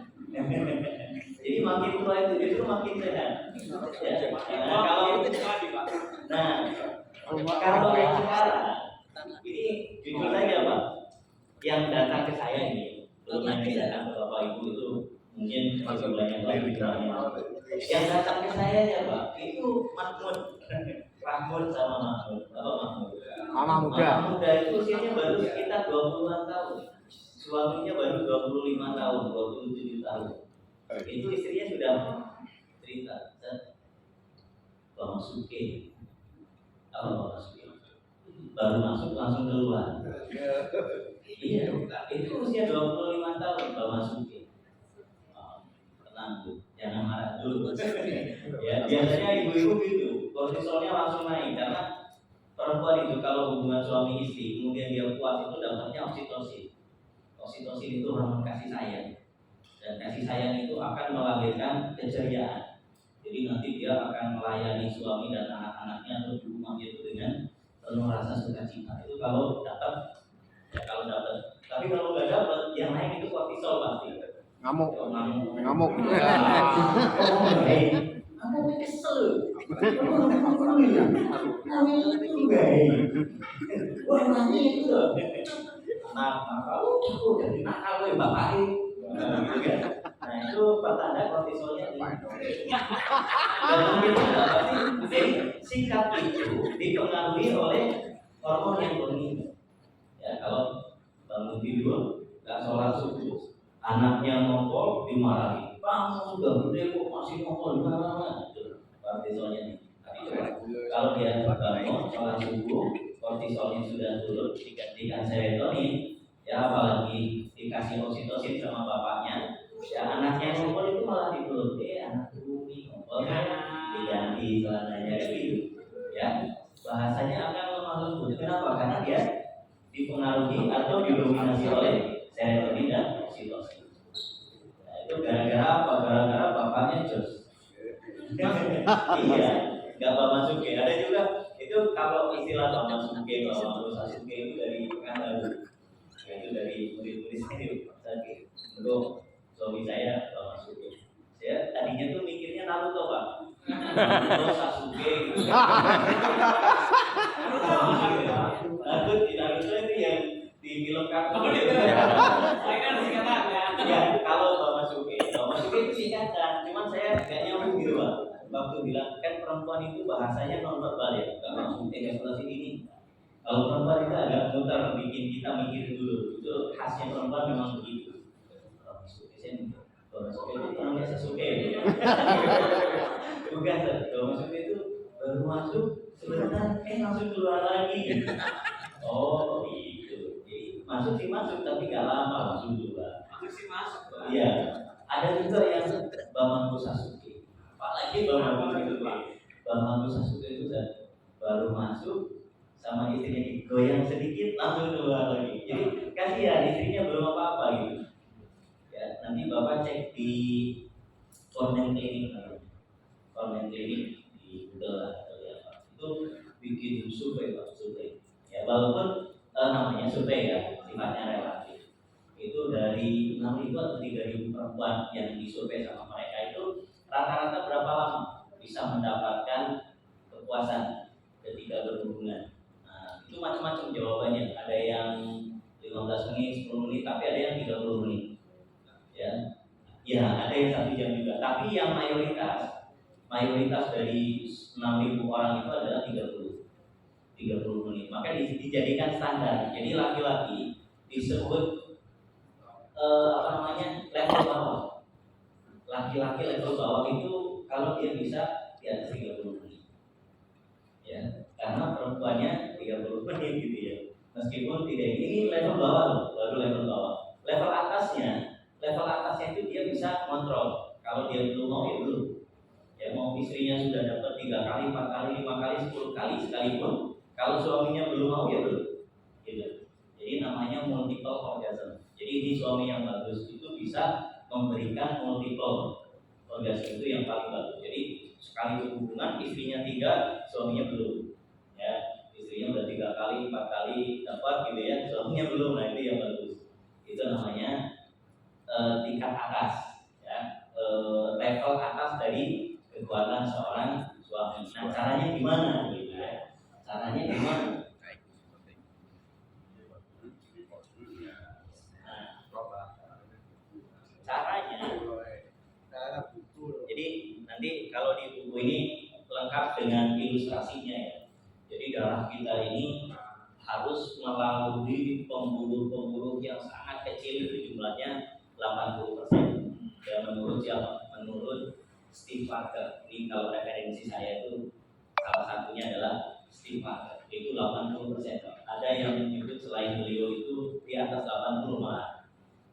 [SPEAKER 1] Jadi makin tua itu justru makin sehat. Ya. Kalau itu tadi Pak. Nah, kalau yang sekarang ini jujur saja Pak, yang datang ke saya ini, belum yang datang ke Bapak Ibu itu mungkin masih banyak lagi yang datang ke saya ya Pak, itu Mahmud sama Mahmud. Mama muda itu usianya baru sekitar 20-an tahun. Suaminya baru 25 tahun, 27 tahun. Itu istrinya sudah cerita, Bapak Suke, Bapak Suke baru masuk langsung keluar. Iya, itu usia 25 tahun Bapak Suke. Tenang Bu, jangan marah dulu. Ya, biasanya ibu-ibu gitu, kortisolnya langsung naik karena perempuan itu kalau hubungan suami istri kemudian dia puas itu dapatnya oksitosin. Oksitosin itu hormon kasih sayang. Dan kasih sayang itu akan melahirkan keceriaan. Jadi nanti dia akan melayani suami dan anak-anaknya atau di rumahnya itu dengan penuh rasa sukacita. Itu kalau dapat, ya kalau dapat. Tapi kalau nggak dapat, yang naik itu kortisol pasti. Ngamuk. Ngamuk kesel. Warnanya itu loh. Kalau jadi nakal ya bapak nah itu pertanda kortisolnya dan mungkin sikap itu dipengaruhi oleh hormon yang dominan. Ya kalau bangun tidur nggak sholat subuh, anaknya ngokol dimarahi, kamu sudah gede kok masih ngokol gimana? Itu kortisolnya nih. Tapi kalau dia bangun sholat subuh, kortisolnya sudah turun, digantikan serotonin, ya apalagi dikasih oksitosin sama bapaknya, ya anaknya ngokol itu malah dipeluk, anak bumi ngokol diganti celananya gitu, ya bahasanya akan lemah lembut. Kenapa? Karena dia dipengaruhi atau didominasi oleh serotonin dan oksitosin. Nah, itu gara-gara apa? Gara-gara bapaknya jos. Iya, nggak Bapak Suke. Ada juga itu kalau istilah Bapak Suke, Bapak Suke itu dari Pekanbaru. Itu dari murid-murid saya untuk suami saya Bapak Suke. Saya tadinya tuh mikirnya Naruto Pak. Naruto Sasuke. Naruto di Naruto itu yang di film kartun. Saya waktu bilang kan perempuan itu bahasanya non verbal ya, nggak langsung ejakulasi ini. Kalau perempuan itu agak muter, bikin kita mikir dulu. Itu khasnya perempuan memang begitu. Kalau masuk itu namanya sesuke. Bukan, kalau masuk itu baru masuk sebentar, langsung keluar lagi. Oh gitu. Jadi masuk sih masuk, tapi nggak lama langsung keluar. Masuk sih masuk. Iya. Ada juga yang Bambang Sasuke. Apalagi Bambang Sasuke. Bambang Sasuke itu baru masuk sama istrinya digoyang sedikit langsung keluar lagi. Jadi kasihan istrinya belum apa-apa gitu. Ya, nanti Bapak cek di Cornell Clinic, Cornell Clinic di Google atau di apa. Itu bikin survei Pak, survei. Ya, walaupun namanya survei ya, sifatnya relatif. Itu dari 6.000 atau 3.000 perempuan yang disurvei sama mereka itu rata-rata berapa lama bisa mendapatkan kepuasan ketika berhubungan. Nah, itu macam-macam jawabannya. Ada yang 15 menit, 10 menit, tapi ada yang 30 menit. Ya, ada yang 1 jam juga. Tapi yang mayoritas dari 6.000 orang itu adalah 30 menit. Maka dijadikan standar. Jadi laki-laki disebut level bawah. Laki-laki level bawah itu kalau dia bisa di atas 30 menit. Ya, karena perempuannya 30 menit gitu ya. Meskipun tidak ini level bawah loh, baru level bawah. Level atasnya itu dia bisa kontrol. Kalau dia belum mau ya belum. Ya mau istrinya sudah dapat 3 kali, 4 kali, 5 kali, 10 kali sekalipun, kalau suaminya belum mau ya belum. Gitu. Jadi namanya multiple orgasm. Jadi ini suami yang bagus itu bisa memberikan multiple orgasm, itu yang paling bagus. Jadi sekali hubungan istrinya 3, suaminya belum. Ya, istrinya udah 3 kali, 4 kali dapat gitu ya, suaminya belum. Nah itu yang bagus. Itu namanya tingkat atas, ya, level atas dari kekuatan seorang suami. Nah caranya gimana gitu ya? Caranya gimana? Caranya, jadi nanti kalau di buku ini lengkap dengan ilustrasinya ya. Jadi darah kita ini harus melalui pembuluh-pembuluh yang sangat kecil, itu jumlahnya 80%. Ya menurut siapa? Menurut Steve Parker. Ini kalau referensi saya itu salah satunya adalah Steve Parker. Itu 80%. Ada yang menyebut selain beliau itu di atas 80 malah.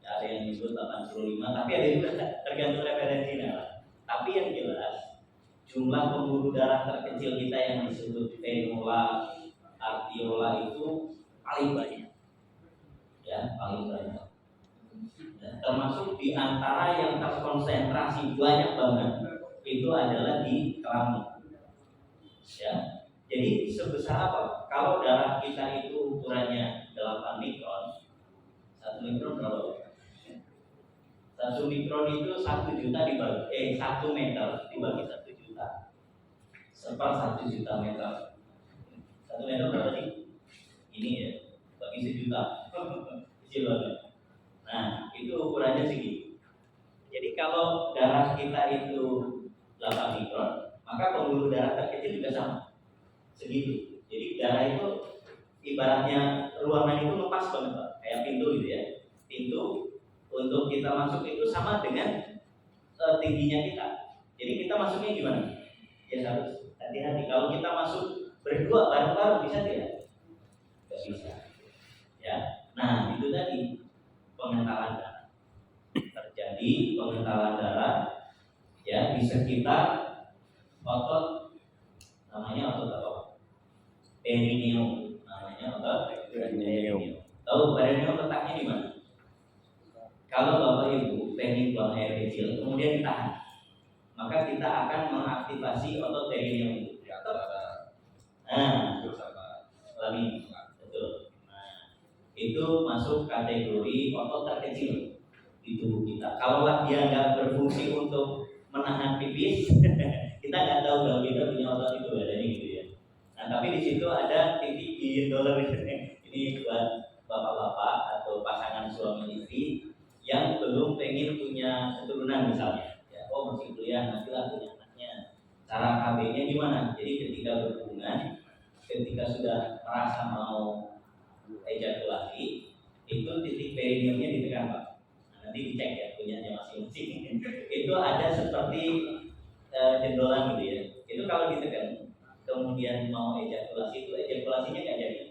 [SPEAKER 1] Ada yang menyebut 85, tapi ada juga tergantung referensinya lah. Tapi yang jelas jumlah pembuluh darah terkecil kita yang disebut venola, arteriola itu paling banyak. Ya, paling banyak. Ya, termasuk di antara yang terkonsentrasi banyak banget itu adalah di kelamin. Ya. Jadi sebesar apa? Kalau darah kita itu ukurannya 8 mikron, 1 mikron berapa? 1 mikron itu 1 juta dibagi 1 meter dibagi 1 juta. Seper 1 juta meter. 1 meter berapa sih? Ini ya, bagi 1 juta. Kecil banget. Nah, itu ukurannya segitu. Jadi kalau darah kita itu 8 mikron, maka pembuluh darah terkecil juga sama. Segitu. Jadi darah itu ibaratnya ruangan itu lepas banget, Pak. Kayak pintu gitu ya. Pintu untuk kita masuk itu sama dengan tingginya kita. Jadi kita masuknya gimana? Ya harus hati-hati. Kalau kita masuk berdua bareng-bareng bisa tidak? Tidak bisa. Ya. Nah itu tadi pengentalan darah. Terjadi pengentalan darah ya di sekitar otot, namanya otot apa? Perineum. Namanya otot perineum. Tahu perineum letaknya di mana? Kalau Bapak Ibu pengen buang air kecil, kemudian ditahan, maka kita akan mengaktifasi otot perineum itu. Nah, kelamin, betul. Nah, itu masuk kategori otot terkecil di tubuh kita. Kalaulah dia nggak berfungsi untuk menahan pipis, kita nggak tahu kalau kita punya otot itu ada gitu ya. Nah, tapi di situ ada titik di dollar ini buat bapak-bapak atau pasangan suami istri yang belum pengen punya keturunan misalnya, ya, masih kuliah nanti lah punya anaknya. Cara gimana? Jadi ketika berhubungan, ketika sudah merasa mau ejakulasi, itu titik perineumnya ditekan Pak. Nah, nanti dicek ya punyanya masing-masing. Itu ada seperti jendolan gitu ya. Itu kalau ditekan, kemudian mau ejakulasi, itu ejakulasinya nggak jadi.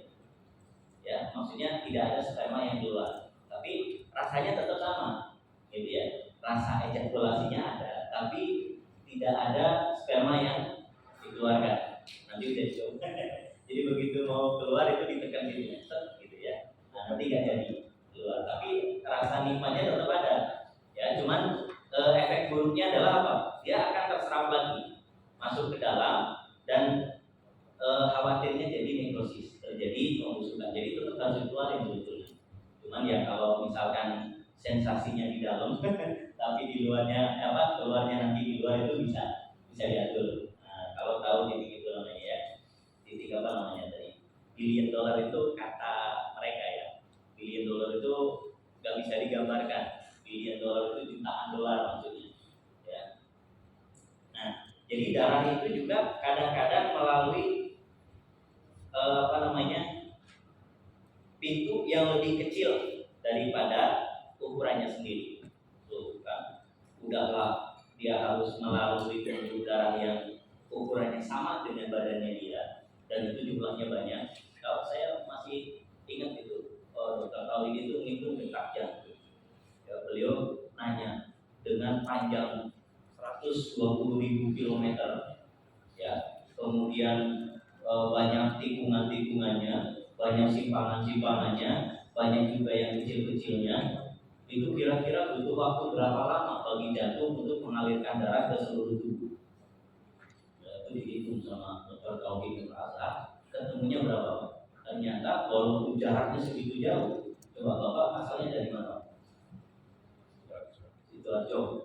[SPEAKER 1] Ya, maksudnya tidak ada sperma yang keluar, tapi rasanya tetap sama, gitu ya. Rasa ejakulasinya ada, tapi tidak ada sperma yang dikeluarkan. Nanti udah coba. Jadi begitu mau keluar itu ditekan sini, gitu ya. Nah, nanti nggak jadi keluar, tapi rasa nikmatnya tetap ada. Ya, cuman efek buruknya adalah apa? Dia akan terserap lagi, masuk ke dalam dan khawatirnya jadi nekrosis, terjadi pembusukan. Jadi itu harus dikeluarin dulu. Cuman ya kalau misalkan sensasinya di dalam, tapi di luarnya keluarnya nanti di luar itu bisa diatur. Nah, kalau tahu titik itu namanya ya, titik apa namanya tadi? $1 billion itu kata mereka ya. $1 billion itu nggak bisa digambarkan. $1 billion itu jutaan dolar maksudnya. Ya. Nah, jadi darah itu juga kadang-kadang melalui pintu yang lebih kecil daripada ukurannya sendiri. Tuh kan, udahlah dia harus melalui pintu darah yang ukurannya sama dengan badannya dia, dan itu jumlahnya banyak. Kalau saya masih ingat itu, Dr. Tauli itu menghitung detak jantung. Ya, beliau nanya dengan panjang 120.000 kilometer, ya, kemudian banyak tikungan-tikungannya, banyak simpangan-simpangannya, banyak juga yang kecil-kecilnya. Itu kira-kira butuh waktu berapa lama bagi jantung untuk mengalirkan darah ke seluruh tubuh? Ya, itu dihitung sama Dr. Tauhid merasa ketemunya berapa? Ternyata walaupun jaraknya segitu jauh, coba Bapak asalnya dari mana?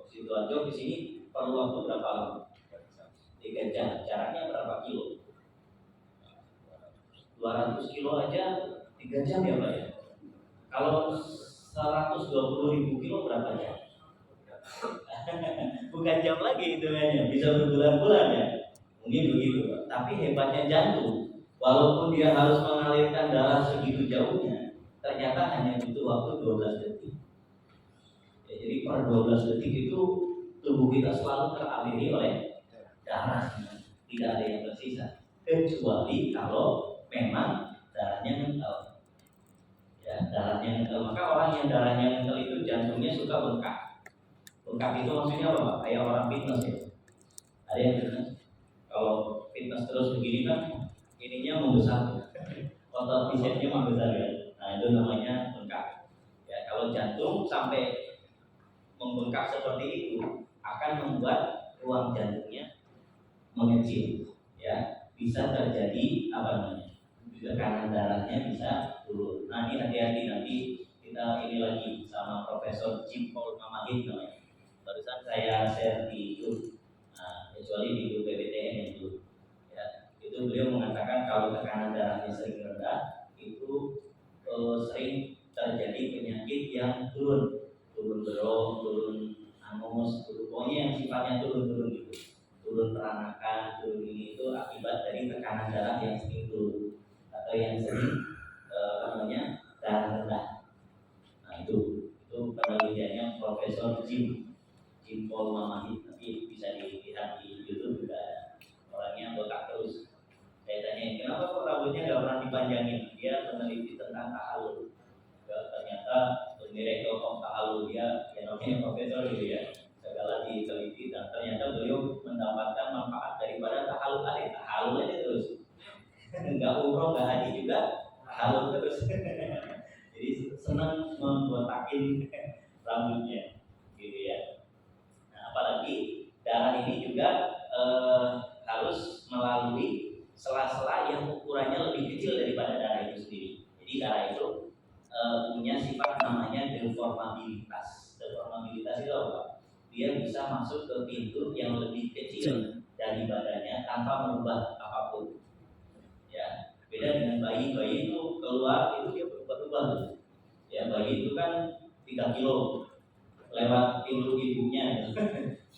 [SPEAKER 1] Sidoarjo di sini perlu waktu berapa lama? 3 jam. Jaraknya berapa kilo? 200 kilo aja 3 jam ya Pak ya. Kalau 120.000 kilo berapa jam? Bukan jam lagi hitungannya, bisa berbulan-bulan ya. Mungkin begitu Pak. Tapi hebatnya jantung, walaupun dia harus mengalirkan darah segitu jauhnya, ternyata hanya butuh waktu 12 detik. Ya, jadi per 12 detik itu tubuh kita selalu teraliri oleh darah, tidak ada yang tersisa, kecuali kalau memang darahnya kental. Ya, darahnya kental. Maka orang yang darahnya kental itu jantungnya suka bengkak. Bengkak itu maksudnya apa Pak? Kayak orang fitness ya. Ada yang fitness. Kalau fitness terus begini kan ininya membesar. Otot bisepsnya membesar ya. Nah, itu namanya bengkak. Ya, kalau jantung sampai membengkak seperti itu akan membuat ruang jantungnya mengecil. Ya, bisa terjadi apa namanya? Tekanan darahnya bisa turun. Nah, ini hati-hati nanti kita ini lagi sama Profesor Jim Paul Mamahit namanya. Barusan saya share di YouTube. Nah, kecuali di YouTube PBTN itu, ya, itu beliau mengatakan kalau tekanan darahnya sering rendah, itu sering terjadi penyakit yang turun berong, turun anus, pokoknya yang sifatnya turun gitu, turun peranakan, turun ini itu akibat dari tekanan darah yang sering turun atau yang sering darah rendah. Nah itu penelitiannya Profesor Jim Paul Mamahit, nanti bisa dilihat di YouTube juga ada. Orangnya botak terus. Saya tanya kenapa kok rambutnya nggak pernah dipanjangin? Dia meneliti tentang tahalul. Ternyata direktur tahalul dia, yang namanya profesor gitu ya, segala diteliti dan ternyata beliau mendapatkan manfaat daripada tahalul aja terus. Nggak umroh, nggak haji juga, tahalul terus. Jadi senang membotakin rambutnya, gitu ya. Nah, apalagi darah ini juga harus melalui sela-sela yang ukurannya lebih kecil daripada darah itu sendiri. Jadi darah itu punya sifat namanya deformabilitas. Deformabilitas itu apa? Dia bisa masuk ke pintu yang lebih kecil dari badannya tanpa merubah apapun. Ya, beda dengan bayi itu keluar itu dia berubah-ubah. Ya, bayi itu kan 3 kilo. lewat pintu ibunya.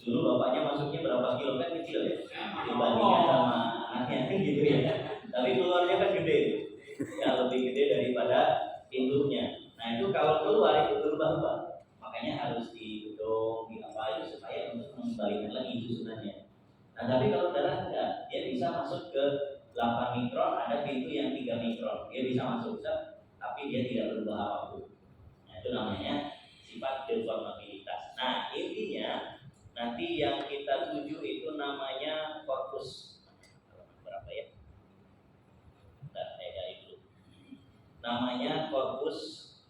[SPEAKER 1] Dulu bapaknya masuknya berapa kilo kan kecil ya dibandingkan sama anaknya gitu ya. Tapi keluarnya kan gede, ya lebih gede daripada pintunya. Nah itu kalau keluar itu berubah-ubah, makanya harus didorong, diapain supaya untuk mengembalikan lagi susunannya. Nah tapi kalau darah enggak, dia bisa masuk ke 8 mikron, ada pintu yang 3 mikron, dia bisa masuk tapi dia tidak berubah apapun. Nah itu namanya sifat deformabilitas. Nah intinya nanti yang kita tuju itu namanya korpus. Berapa ya? Saya cari dulu. Namanya korpus,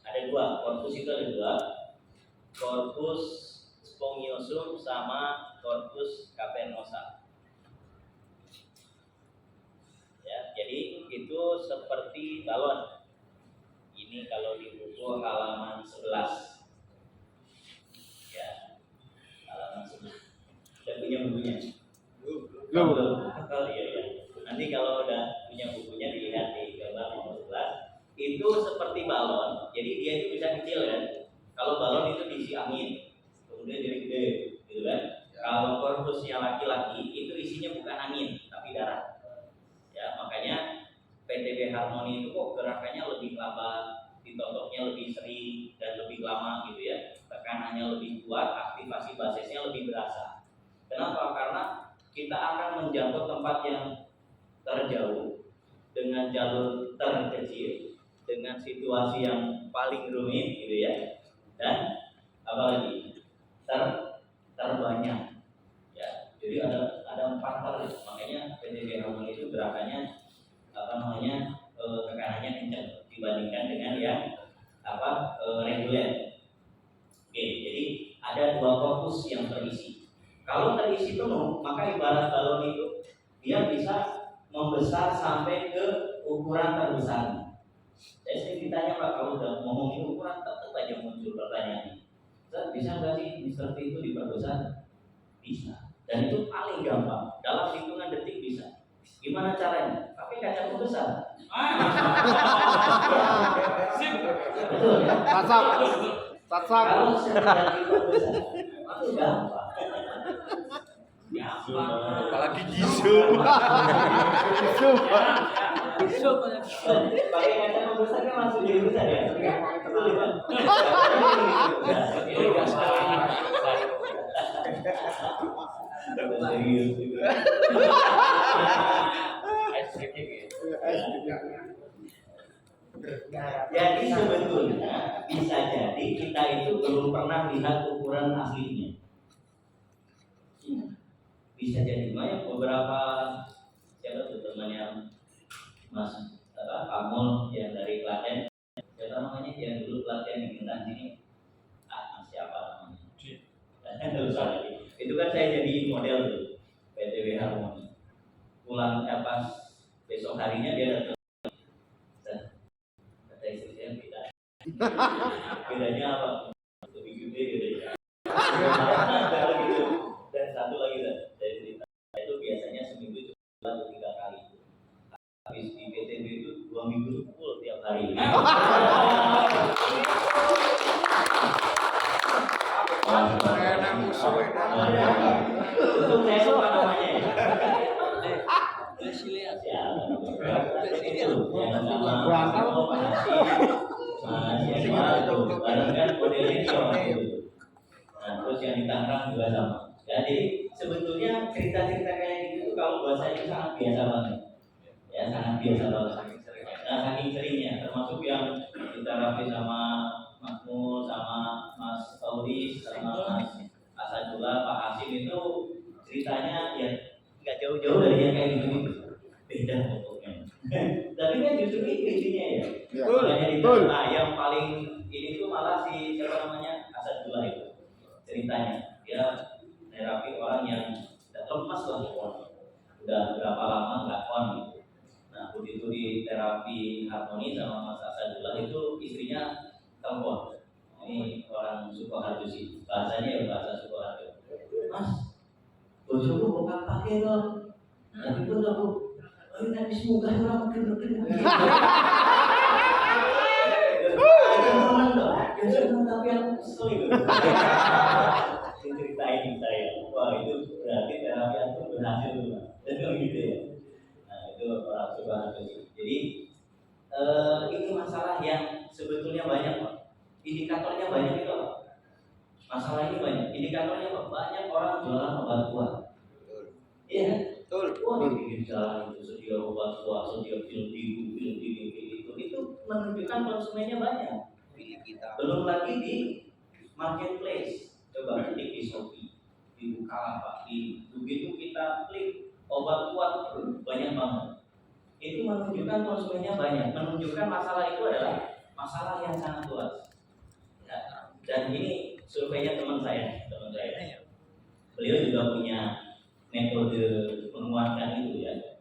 [SPEAKER 1] ada dua. Korpus itu ada dua. Korpus spongiosum sama korpus cavernosa. Ya, jadi itu seperti balon. Ini kalau di buku halaman 11. Ya, halaman 11. Sudah punya bukunya? Belum. Oh iya ya. Nanti kalau udah punya bukunya dilihat di gambar nomor 11. Itu seperti balon. Jadi dia itu bisa kecil kan. Kalau balon itu diisi angin, kemudian jadi gede, gitu kan. Kalau korpusnya laki-laki itu isinya bukan angin, tapi darah. Ya, makanya PTB Harmoni itu kok gerakannya lebih lambat, ditotoknya lebih sering dan lebih lama gitu ya. Tekanannya lebih kuat, aktivasi basisnya lebih berasa. Kenapa? Karena kita akan menjangkau tempat yang terjauh dengan jalur terkecil, dengan situasi yang paling rumit gitu ya, dan apalagi terbanyak ya. Jadi ada 4 ter, makanya PTB Harmoni itu gerakannya tekanannya kencang dibandingkan dengan yang reguler. Oke, jadi ada 2 korpus yang terisi. Kalau terisi penuh, maka ibarat balon itu dia bisa membesar sampai ke ukuran terbesar. Saya sering ditanya, Pak, kalau udah ngomongin ukuran tetap aja muncul pertanyaan. Bisa nggak sih seperti itu diperbesar? Bisa. Dan itu paling gampang. Dalam hitungan detik bisa. Gimana caranya? Pakai kaca pembesar. Betul ya?
[SPEAKER 2] Tatsak.
[SPEAKER 1] Kalau sudah diperbesar, itu gampang.
[SPEAKER 2] Apalagi gisu.
[SPEAKER 1] Pakai kaca pembesar kan langsung jadi besar ya. Jadi sebetulnya bisa jadi kita itu belum pernah lihat ukuran aslinya. Bisa jadi banyak beberapa siapa tuh temannya Mas Kamul yang dari Klaten, siapa namanya yang dulu pelatihan di Bintan sini, Mas siapa namanya? Itu kan saya jadi model tuh PTB Harmoni. Pulang pas besok harinya dia datang. Kata istri saya beda. Bedanya apa? Lebih gede bedanya. Gitu. Dan satu lagi saya cerita itu biasanya seminggu cuma 3 kali. Habis di PTB itu 2 minggu full tiap hari. Itu saya lupa namanya. Nah, terus yang di Tangerang juga sama. Jadi sebetulnya cerita-cerita kayak gitu kalau buat saya itu sangat biasa banget. Ya sangat biasa banget. Nah, saking seringnya, termasuk yang kita rapi sama Mas Mul, sama Mas Auris, sama Mas Asadullah, Pak Hasim itu ceritanya ya nggak jauh-jauh dari yang kayak gitu. Beda pokoknya. Tapi kan justru itu intinya ya. Betul. Nah, yang paling ini tuh malah si siapa namanya Asadullah itu ceritanya. Dia terapi orang yang udah lemas lah pokoknya. Udah berapa lama nggak on gitu. Nah, begitu di terapi harmoni sama Mas Asadullah itu istrinya telepon. Ini orang Sukoharjo sih, bahasanya ya bahasa Sukoharjo. Mas, bojoku bukan pakai dong. Tapi pun aku, tapi semoga orang makin. tapi aku kesel itu. Ceritain saya, wah itu berarti terapi antum berhasil tuh, dan gitu ya. Nah itu orang coba jadi ini masalah yang sebetulnya banyak Pak. Indikatornya banyak itu Pak. Masalah ini banyak. Indikatornya Pak. Banyak orang jualan obat kuat. Iya kan?
[SPEAKER 2] Betul.
[SPEAKER 1] Wah di pinggir jalan itu sedia obat kuat, sedia pil itu menunjukkan konsumennya banyak. Belum lagi di marketplace. Coba ketik di Shopee, di Bukalapak, begitu kita klik obat kuat banyak banget. Itu menunjukkan konsumennya banyak, menunjukkan masalah itu adalah masalah yang sangat luas. Ya. Dan ini surveinya teman saya. Beliau juga punya metode menguatkan itu ya.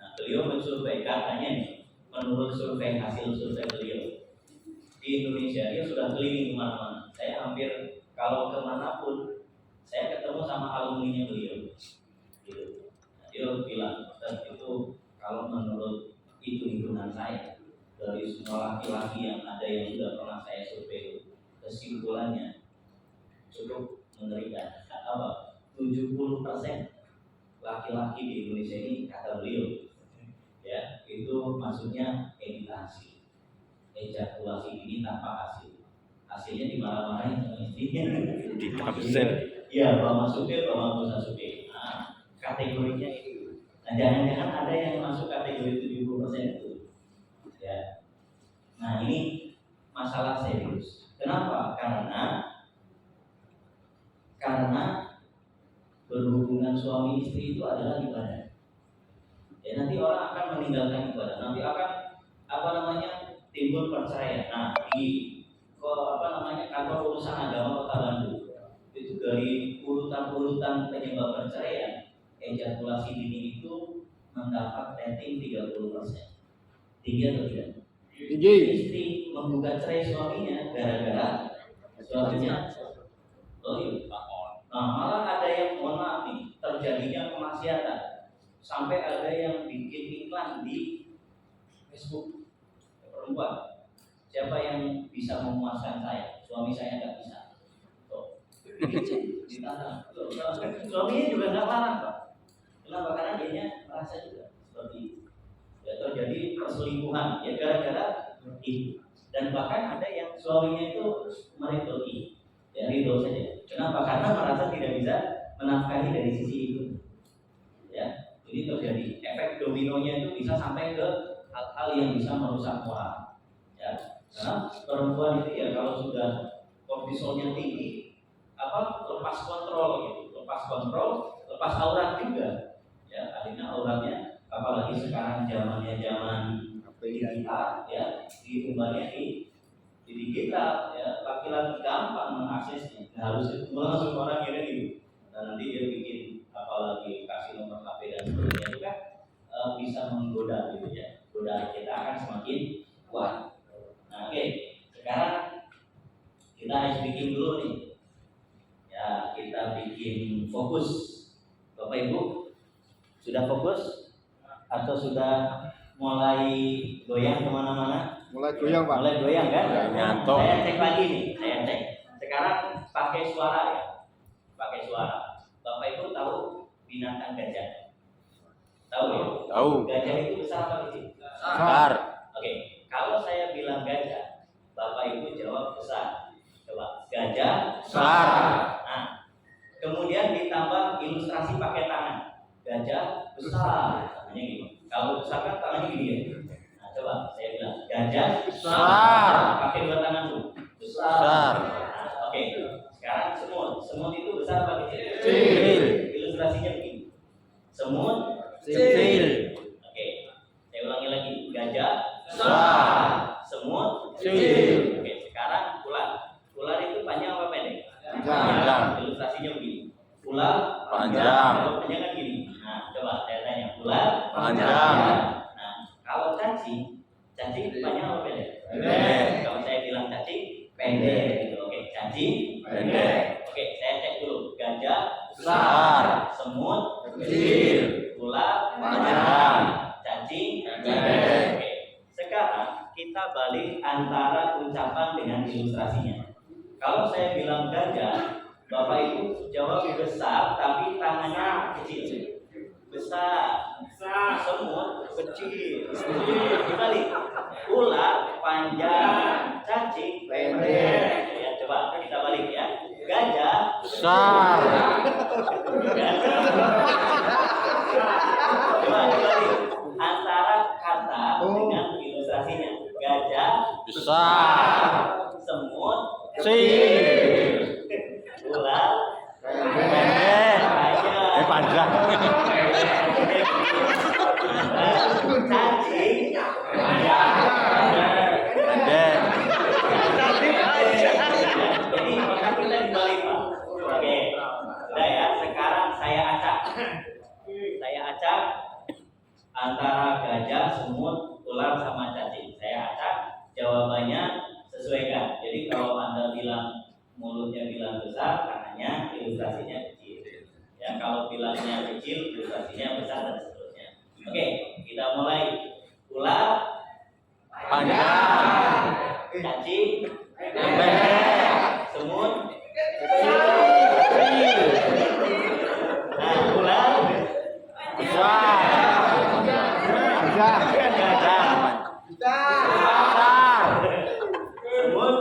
[SPEAKER 1] Nah, beliau mensurvei katanya nih, menurut hasil survei beliau di Indonesia dia sudah keliling kemana-mana. Saya hampir kalau kemanapun saya ketemu sama alumninya beliau. Gitu. Nah, dia bilang, itu kalau menurut hitungan saya dari semua laki-laki yang ada yang sudah pernah saya survei, kesimpulannya cukup mengerikan. Apa? 70% laki-laki di Indonesia ini kata beliau, ya itu maksudnya edukasi, ejakulasi ini tanpa hasil. Hasilnya dimarah-marahin sama istrinya. Iya, bawa supir, bawa bisa supir. Nah, kategorinya itu. Nah, jangan-jangan ada yang masuk kategori 70% itu. Ya. Nah, ini masalah serius. Kenapa? Karena berhubungan suami istri itu adalah ibadah. Ya, nanti orang akan meninggalkan ibadah. Nanti akan timbul perceraian. Nah, di kantor urusan agama Kota Bandung itu dari urutan penyebab perceraian, ejakulasi dini itu mendapat rating 30%. Tinggi atau tidak?
[SPEAKER 2] Tinggi.
[SPEAKER 1] Istri menggugat cerai suaminya gara-gara suaminya. Oh iya. Nah, malah ada yang mohon maaf nih, terjadinya kemaksiatan sampai ada yang bikin iklan di Facebook perempuan. Siapa yang bisa memuaskan saya? Suami saya nggak bisa. Ditantang. Suaminya juga nggak larang Pak. Kenapa? Karena dia merasa juga seperti itu. Ya, terjadi perselingkuhan ya gara-gara itu. Dan bahkan ada yang suaminya itu meridoi, ya ridho saja. Kenapa? Karena merasa tidak bisa menafkahi dari sisi itu. Ya, jadi terjadi efek dominonya itu bisa sampai ke hal-hal yang bisa merusak moral. Ya, karena perempuan itu ya kalau sudah kortisolnya tinggi, lepas kontrol, lepas aurat juga. Ya, akhirnya auratnya, apalagi sekarang zamannya zaman digital, ya, diumbarnya di digital, ya, laki-laki gampang mengaksesnya. Nggak harus langsung orang kira gitu. Dan nanti dia bikin apalagi kasih nomor HP dan sebagainya itu kan bisa menggoda gitu ya. Godaan kita akan semakin kuat. Nah, oke. Sekarang kita harus bikin dulu nih. Ya, kita bikin fokus. Bapak Ibu sudah fokus atau sudah mulai goyang kemana-mana?
[SPEAKER 2] Mulai goyang Pak.
[SPEAKER 1] Mulai goyang kan?
[SPEAKER 2] Nyantok.
[SPEAKER 1] Saya cek lagi nih, saya cek. Sekarang pakai suara ya, pakai suara. Bapak Ibu tahu binatang gajah? Tahu ya?
[SPEAKER 2] Tahu.
[SPEAKER 1] Gajah itu besar apa kecil?
[SPEAKER 2] Besar.
[SPEAKER 1] Oke, kalau saya bilang gajah, Bapak Ibu jawab besar. Coba, gajah
[SPEAKER 2] Besar.
[SPEAKER 1] Nah, kemudian ditambah ilustrasi pakai tangan. Gajah besar. Tangannya gitu. Kalau besar kan tangannya gini ya. Nah, coba saya bilang gajah
[SPEAKER 2] Besar.
[SPEAKER 1] Pakai dua tangan tuh. Besar. Nah, oke. Sekarang semut itu besar apa kecil?
[SPEAKER 2] Kecil.
[SPEAKER 1] Ilustrasinya begini. Semut
[SPEAKER 2] Kecil.
[SPEAKER 1] Oke. Saya ulangi lagi. Gajah
[SPEAKER 2] Besar.
[SPEAKER 1] Semut
[SPEAKER 2] Kecil.
[SPEAKER 1] Oke, sekarang ular. Ular itu panjang apa pendek?
[SPEAKER 2] Panjang.
[SPEAKER 1] Ilustrasinya begini. Ular
[SPEAKER 2] Panjang.
[SPEAKER 1] Panjang kan gini. Nah, coba saya tanya. Ular
[SPEAKER 2] Panjang.
[SPEAKER 1] Nah, kalau cacing panjang apa pendek?
[SPEAKER 2] Pendek.
[SPEAKER 1] Kalau saya bilang cacing pendek gitu. Oke, cacing
[SPEAKER 2] Pendek.
[SPEAKER 1] Oke, saya cek dulu. Gajah
[SPEAKER 2] Besar.
[SPEAKER 1] Semut
[SPEAKER 2] Kecil.
[SPEAKER 1] ular
[SPEAKER 2] Panjang.
[SPEAKER 1] cacing
[SPEAKER 2] Pendek.
[SPEAKER 1] Oke. Sekarang kita balik antara ucapan dengan ilustrasinya. gajah, Bapak Ibu jawab besar tapi tangannya kecil. Besar. Semut kecil. Dibalik. Ular panjang, cacing pendek. Ya, coba kita balik ya. Gajah
[SPEAKER 2] Besar.
[SPEAKER 1] Coba dibalik. Antara kata dengan ilustrasinya. Gajah
[SPEAKER 2] Besar.
[SPEAKER 1] semut
[SPEAKER 2] Kecil.
[SPEAKER 1] ular
[SPEAKER 2] Pendek. Panjang.
[SPEAKER 1] cacing
[SPEAKER 2] Pendek.
[SPEAKER 1] jadi maka kita dibalik Pak. Oke, udah ya. Sekarang saya acak antara gajah, semut, ular sama cacing. Saya acak, jawabannya sesuaikan. Jadi kalau Anda bilang mulutnya bilang besar, tangannya ilustrasinya kecil. Ya, kalau bilangnya kecil, ilustrasinya besar dan seterusnya. Oke, kita mulai. Ular
[SPEAKER 2] Panjang.
[SPEAKER 1] cacing
[SPEAKER 2] Pendek.
[SPEAKER 1] semut nah ular
[SPEAKER 2] Besar. Panjang. Besar.
[SPEAKER 1] semut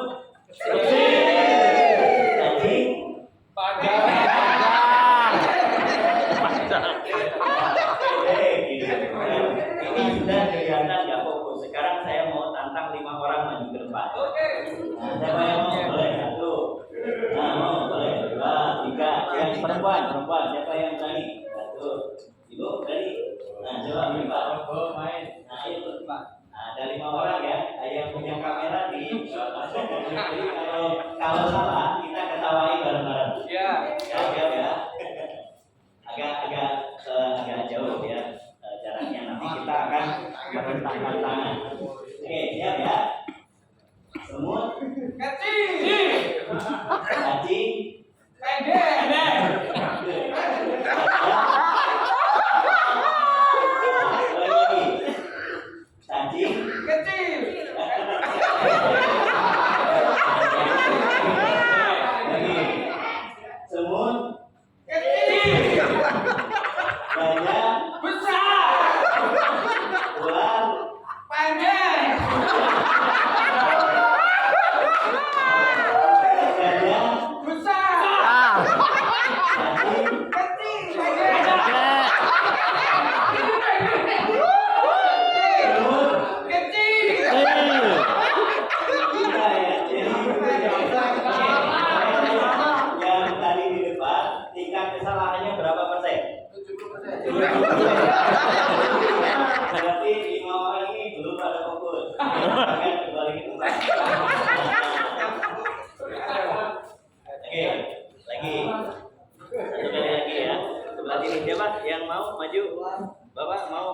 [SPEAKER 1] cacing
[SPEAKER 2] Panjang.
[SPEAKER 1] ini sudah kelihatan nggak fokus. Sekarang saya mau tantang 5 orang maju ke depan. Nah, siapa yang mau? Boleh 1. Nah, mau boleh 2, 3. Yang perempuan siapa yang berani? 1. Ibu berani? Nah, coba Pak. Nah, itu Pak. Nah, ada 5 orang ya. Yang punya kamera di. Jadi kalau salah kita ketawain bareng-bareng. Ya. Agak jauh ya jaraknya. Nanti kita akan merentangkan tangan. Oke, siap ya. Semut cacing pendek. Lagi. Cacing kecil. Lagi. Semut kecil. Gajah besar. Ular pendek. Gajah besar. Cacing kecil. Semut kecil. Nah, ya. Yang tadi di depan tingkat kesalahannya berapa persen? 70%. Berarti 5 orang ini belum pada fokus. Akan kembali ke tempat. Oke, lagi. Satu kali lagi ya. Sebelah sini siapa yang mau maju? Bapak mau?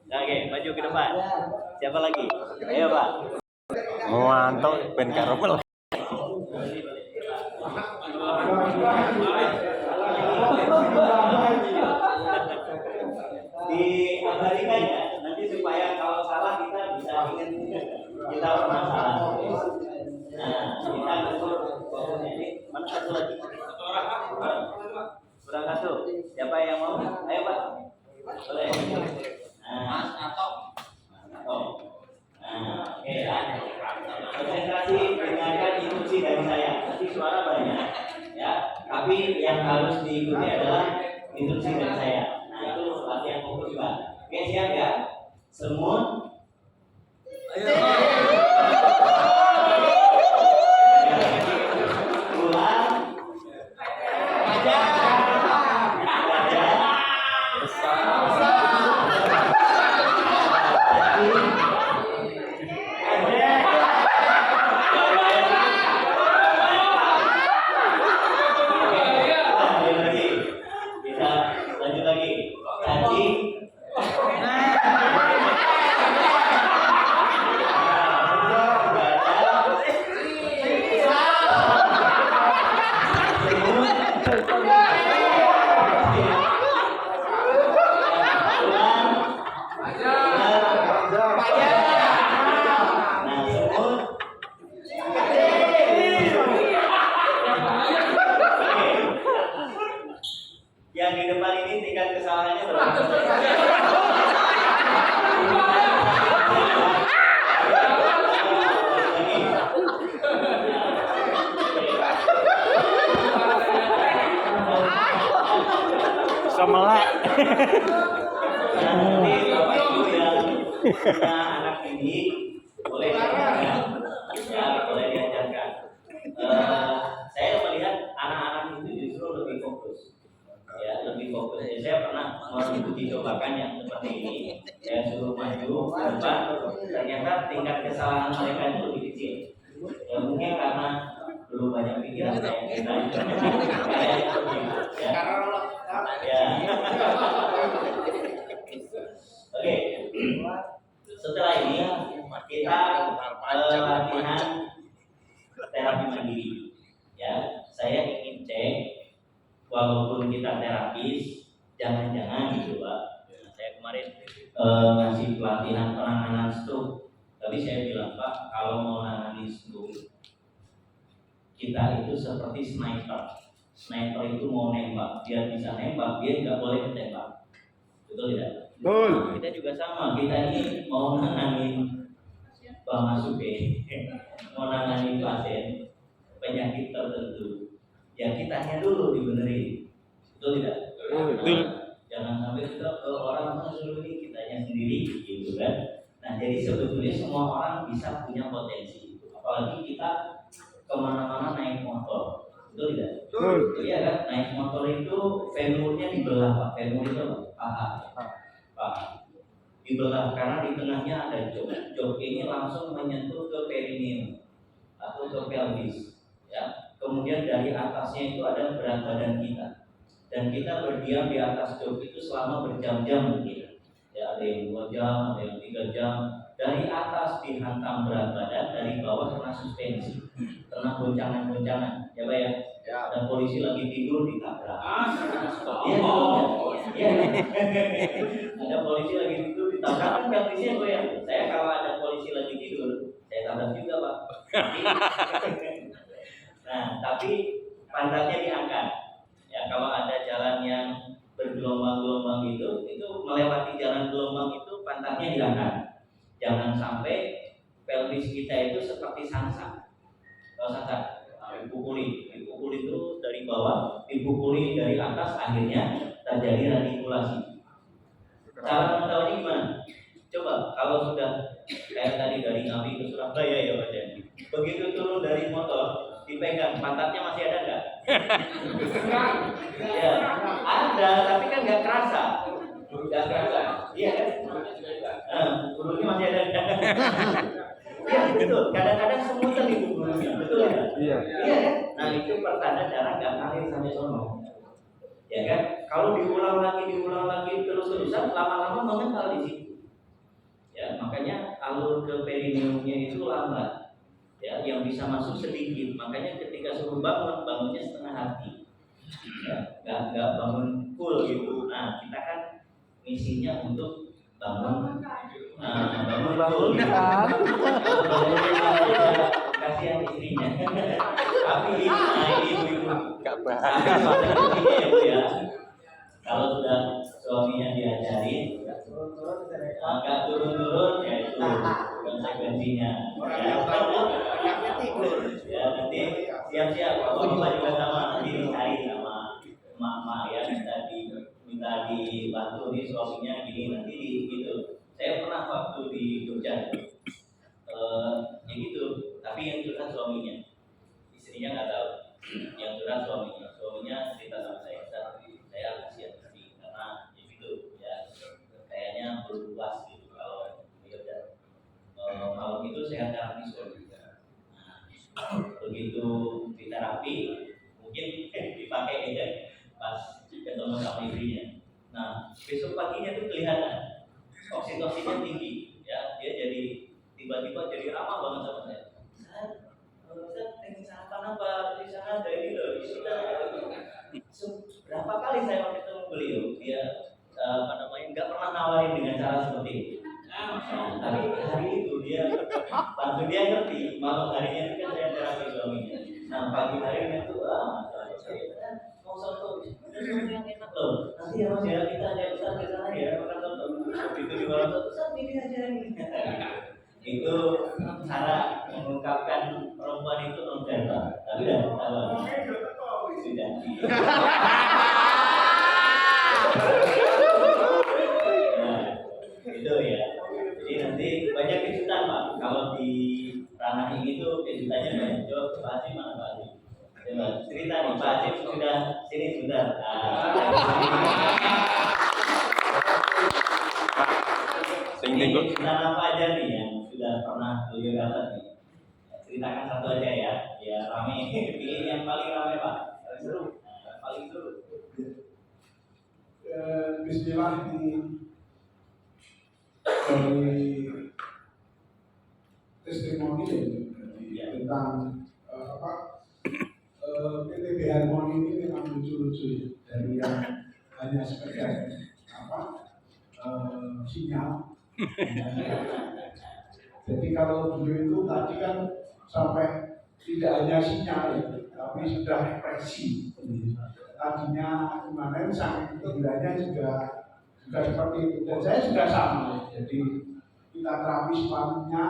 [SPEAKER 1] Oke, maju ke depan. Siapa lagi? Ayo Pak.
[SPEAKER 2] Mantap, ben karepel.
[SPEAKER 1] Diabadikan ya, nanti supaya kalau salah kita bisa ingat kita pernah salah. Nah, kita ukur fokusnya ini. Mana satu lagi? Kurang satu. Siapa yang mau? Ayo Pak. Boleh. Nah, oke ya. Konsentrasi dengarkan instruksi dari saya. Nanti suara banyak, ya. Tapi yang harus diikuti adalah instruksi dari saya. Nah, itu latihan fokus juga. Oke, siap ya. Semut. Ular. Kita lanjut lagi. Cacing.
[SPEAKER 2] Bisa melek.
[SPEAKER 1] Nah, nanti Bapak Ibu yang punya anak ini boleh diajarkan, ya boleh diajarkan. Saya melihat anak-anak itu justru lebih fokus, ya lebih fokus. Ya, saya pernah mengikuti cobakan yang seperti ini. Saya suruh maju ke depan, ternyata tingkat kesalahan mereka itu lebih kecil. Ya, mungkin karena belum banyak pikiran kayak kita. Ya. Oke. Setelah ini kita latihan terapi mandiri. Ya, saya ingin cek walaupun kita terapis, jangan-jangan gitu Pak. Saya kemarin ngasih pelatihan penanganan stroke, tapi saya bilang Pak, kalau mau nangani stroke kita itu seperti sniper. Sniper itu mau nembak, dia bisa nembak, dia nggak boleh ketembak. Betul tidak?
[SPEAKER 3] Betul.
[SPEAKER 1] Kita juga sama, kita ini mau nangani Bang Masuke, mau nangani pasien penyakit tertentu, ya kitanya dulu dibenerin. Betul tidak?
[SPEAKER 3] Betul.
[SPEAKER 1] Jangan sampai kita ke orang suruh ini kitanya sendiri gitu kan. Nah jadi sebetulnya semua orang bisa punya potensi, apalagi kita kemana-mana naik motor. Betul tidak?
[SPEAKER 3] Betul.
[SPEAKER 1] Iya kan, naik motor itu femurnya dibelah Pak. Femur itu paha. Paha dibelah karena di tengahnya ada jok. Jok ini langsung menyentuh ke perineum atau ke pelvis. Ya. Kemudian dari atasnya itu ada berat badan kita. Dan kita berdiam di atas jok itu selama berjam-jam mungkin. Ya, ada yang 2 jam, ada yang 3 jam. Dari atas dihantam berat badan, dari bawah kena suspensi, kena goncangan-goncangan. Ya Pak ya? Ada polisi lagi tidur ditabrak. Iya. Ada polisi lagi tidur ditabrak kan pelvisnya goyang. Saya kalau ada polisi lagi tidur, saya tabrak juga Pak. Nah, tapi pantatnya diangkat. Ya, kalau ada jalan yang bergelombang-gelombang itu melewati jalan gelombang itu pantatnya diangkat. Jangan sampai pelvis kita itu seperti sansak. Kalau sansak, dipukuli itu dari bawah, dipukuli dari atas, akhirnya terjadi radikulasi. Cara mengetahui gimana? Coba kalau sudah kayak tadi dari Ngawi ke Surabaya ya Pak Jadi. Begitu turun dari motor, dipegang, pantatnya masih ada nggak? Ya, ada, tapi kan nggak kerasa. Nggak kerasa, iya kan? Bulunya masih ada. Iya betul. Kadang-kadang semutan itu bulunya, betul ya?
[SPEAKER 3] Iya.
[SPEAKER 1] Iya kan? Nah itu pertanda darah nggak ngalir sampai sono. Ya kan? Kalau diulang lagi terus-terusan, lama-lama mengental di situ. Ya makanya alur ke perineumnya itu lambat. Ya, yang bisa masuk sedikit. Makanya ketika suruh bangun, bangunnya setengah hati. Ya, nggak bangun full gitu. Nah kita kan misinya untuk bangun full gitu. Kasihan istrinya. Tapi ibu-ibu ya. Kalau sudah suaminya diajarin, agak turun-turun ya itu konsekuensinya. Ya nanti siap-siap. Kalau kita juga sama nanti dicari sama emak-emak ya minta dibantu nih suaminya gini nanti gitu. Saya pernah waktu di Jogja, ya gitu. Tapi yang curhat suaminya, istrinya nggak tahu. Yang curhat suaminya cerita sama saya kasihan sekali karena ya gitu ya kayaknya berluas gitu kalau ya malam itu saya terapi suaminya. Begitu di terapi mungkin dipakai aja pas ketemu sama istrinya. Nah besok paginya tuh kelihatan oksitosinnya tinggi ya, dia jadi tiba-tiba jadi ramah banget sama saya. Ustaz, teknik sarapan apa di sana ada ini loh, berapa kali saya ketemu beliau, dia nggak pernah nawarin dengan cara seperti itu. Tapi hari itu dia waktu dia ngerti, malam harinya itu kan saya terapi suaminya. Nah pagi harinya tuh mau soto yang enak loh. Nanti ya Mas ya kita ada besar di sana ya makan soto. Begitu di bawah soto, Ustaz pilih aja ini. Itu cara mengungkapkan perempuan itu non-verbal. Tapi sudah. cerita nih, Pak Acep sudah sini sebentar. Cerita apa aja nih yang sudah pernah beliau dapat nih? Ceritakan satu aja ya, biar rame. Pilih yang paling rame Pak, paling seru, paling seru.
[SPEAKER 3] Bismillah ini dari testimoni tentang PTB Harmoni ini memang lucu-lucu ya, dari yang hanya sekedar sinyal. Jadi kalau dulu itu tadi kan sampai tidak hanya sinyal ya, tapi sudah ekspresi. Tadinya kemarin sang kegirannya juga seperti itu, dan saya juga sama. Jadi kita terapi suaminya,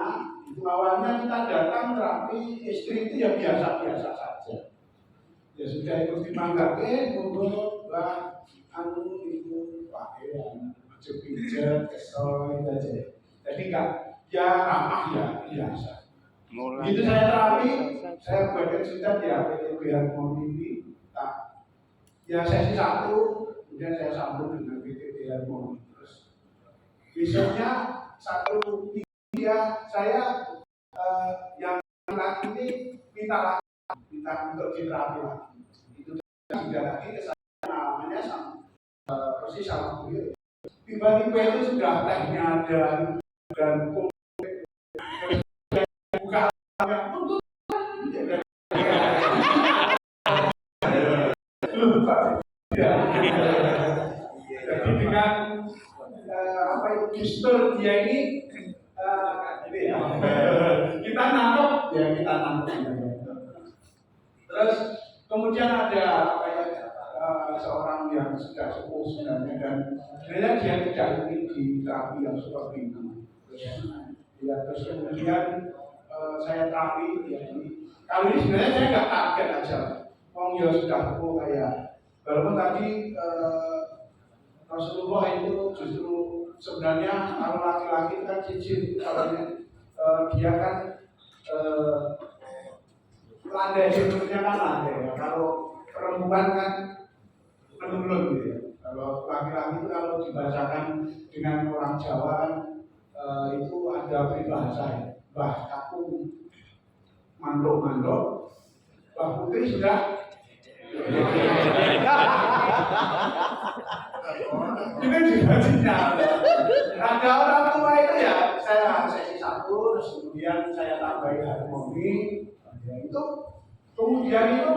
[SPEAKER 3] itu awalnya kita datang terapi istri itu ya biasa-biasa saja. Ya sudah ikut dimanggapin untuk itu pakaian pijat, kesel itu aja. Jadi enggak ya ramah ya biasa. Begitu saya terapi, saya buatkan cerita di PTB Harmoni ini. Ya sesi 1, kemudian saya sambung dengan PTB Harmoni. Terus besoknya 1-3 saya yang laki ini minta untuk diterapi lagi. Itu sudah lagi kesalahan namanya sama persis sama beliau. Tiba-tiba itu sudah tehnya ada dan buka jadi dengan gestur dia ini kita nangkep ya kita nangkep. Terus kemudian ada seorang yang sudah sepuh sebenarnya dan sebenarnya dia tidak ingin di terapi yang seperti itu. Terus kemudian saya terapi ya ini. Kali ini sebenarnya saya nggak target aja. Ya sudah sepuh kayak walaupun tadi Rasulullah itu justru sebenarnya kalau laki-laki kan cincin kalau dia kan landai hidupnya kan landai ya. Kalau perempuan kan menurun gitu ya. Kalau laki-laki itu kalau dibacakan dengan orang Jawa kan itu ada peribahasa ya. Bah kaku mandok-mandok, bah putri sudah ini juga sinyal. Ada orang tua itu ya saya sesi 1, terus kemudian saya tambahin harmoni. Ya, itu kemudian itu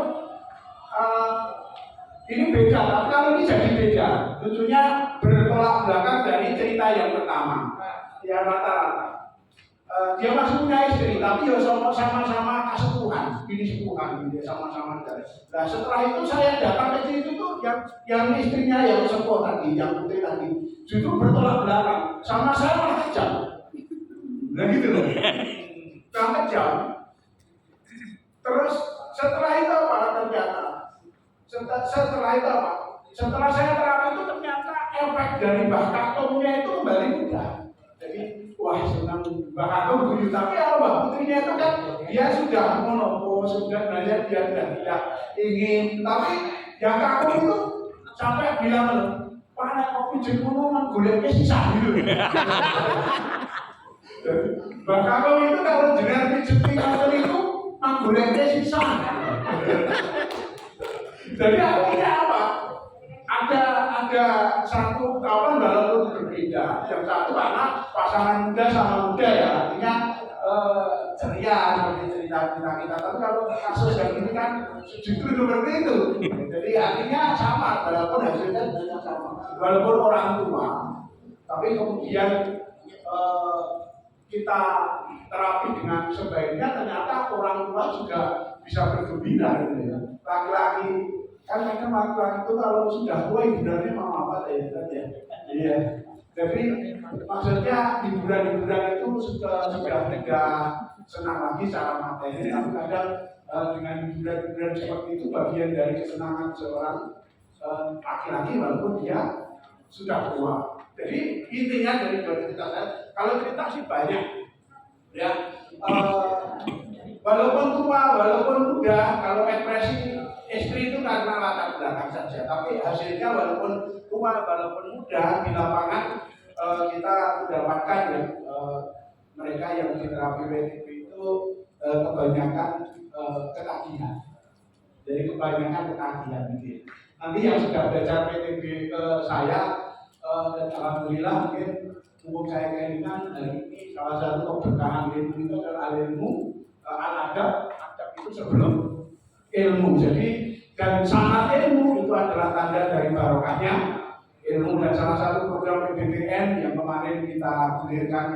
[SPEAKER 3] ini beda, tapi kalau ini jadi beda. Lucunya bertolak belakang dari cerita yang pertama. Ya rata-rata dia masih punya istri, tapi ya sama-sama kesepuhan, ini sepuhan, ini sama-sama dari. Nah setelah itu saya datang ke situ tuh yang istrinya yang sepuh tadi, yang putri tadi, justru bertolak belakang, sama saya malah kejam. Nah gitu loh, kejam. Terus setelah itu apa ternyata? Setelah itu apa? Setelah saya terapi itu ternyata efek dari Mbah Kakungnya itu kembali mudah. Jadi wah senang Mbah Kakung guyu, tapi kalau Mbah Putrinya itu kan dia sudah monopos, sudah banyak dia tidak ingin, tapi yang Kakung itu sampai bilang Pak nek kopi jengono nang golek sisa gitu. Mbah Kakung itu kalau jenengan pijeti kakung itu nang golek sisa. Jadi artinya apa? Ada satu kawan walaupun berbeda. Yang satu karena pasangan muda sama muda ya, artinya ceria seperti cerita-cerita kita. Tapi kalau kasus yang ini kan justru seperti itu. Jadi artinya sama, walaupun hasilnya tidak sama. Walaupun orang tua, tapi kemudian kita terapi dengan sebaiknya ternyata orang tua juga bisa bergembira gitu ya. Laki-laki kan kadang laki-laki itu kalau sudah tua hiburannya mau apa ya kan ya. Iya. Jadi maksudnya hiburan-hiburan itu sudah tidak senang lagi secara materi, tapi kadang dengan hiburan-hiburan seperti itu bagian dari kesenangan seorang laki-laki walaupun dia sudah tua. Jadi intinya dari cerita saya, kalau cerita sih banyak, ya. Walaupun tua, walaupun muda, kalau ekspresi istri itu karena latar belakang saja, tapi hasilnya walaupun tua, walaupun muda di lapangan kita mendapatkan ya, mereka yang di terapi PTB itu kebanyakan ketagihan. Jadi kebanyakan ketagihan gitu. Nanti yang sudah belajar PTB ke saya, dan alhamdulillah mungkin mumpung saya kelingan hari ini salah satu keberkahan ilmu itu adalah ilmu al-adab. Adab itu sebelum ilmu. Jadi dan sangat ilmu itu adalah tanda dari barokahnya ilmu, dan salah satu program PBTN yang kemarin kita gulirkan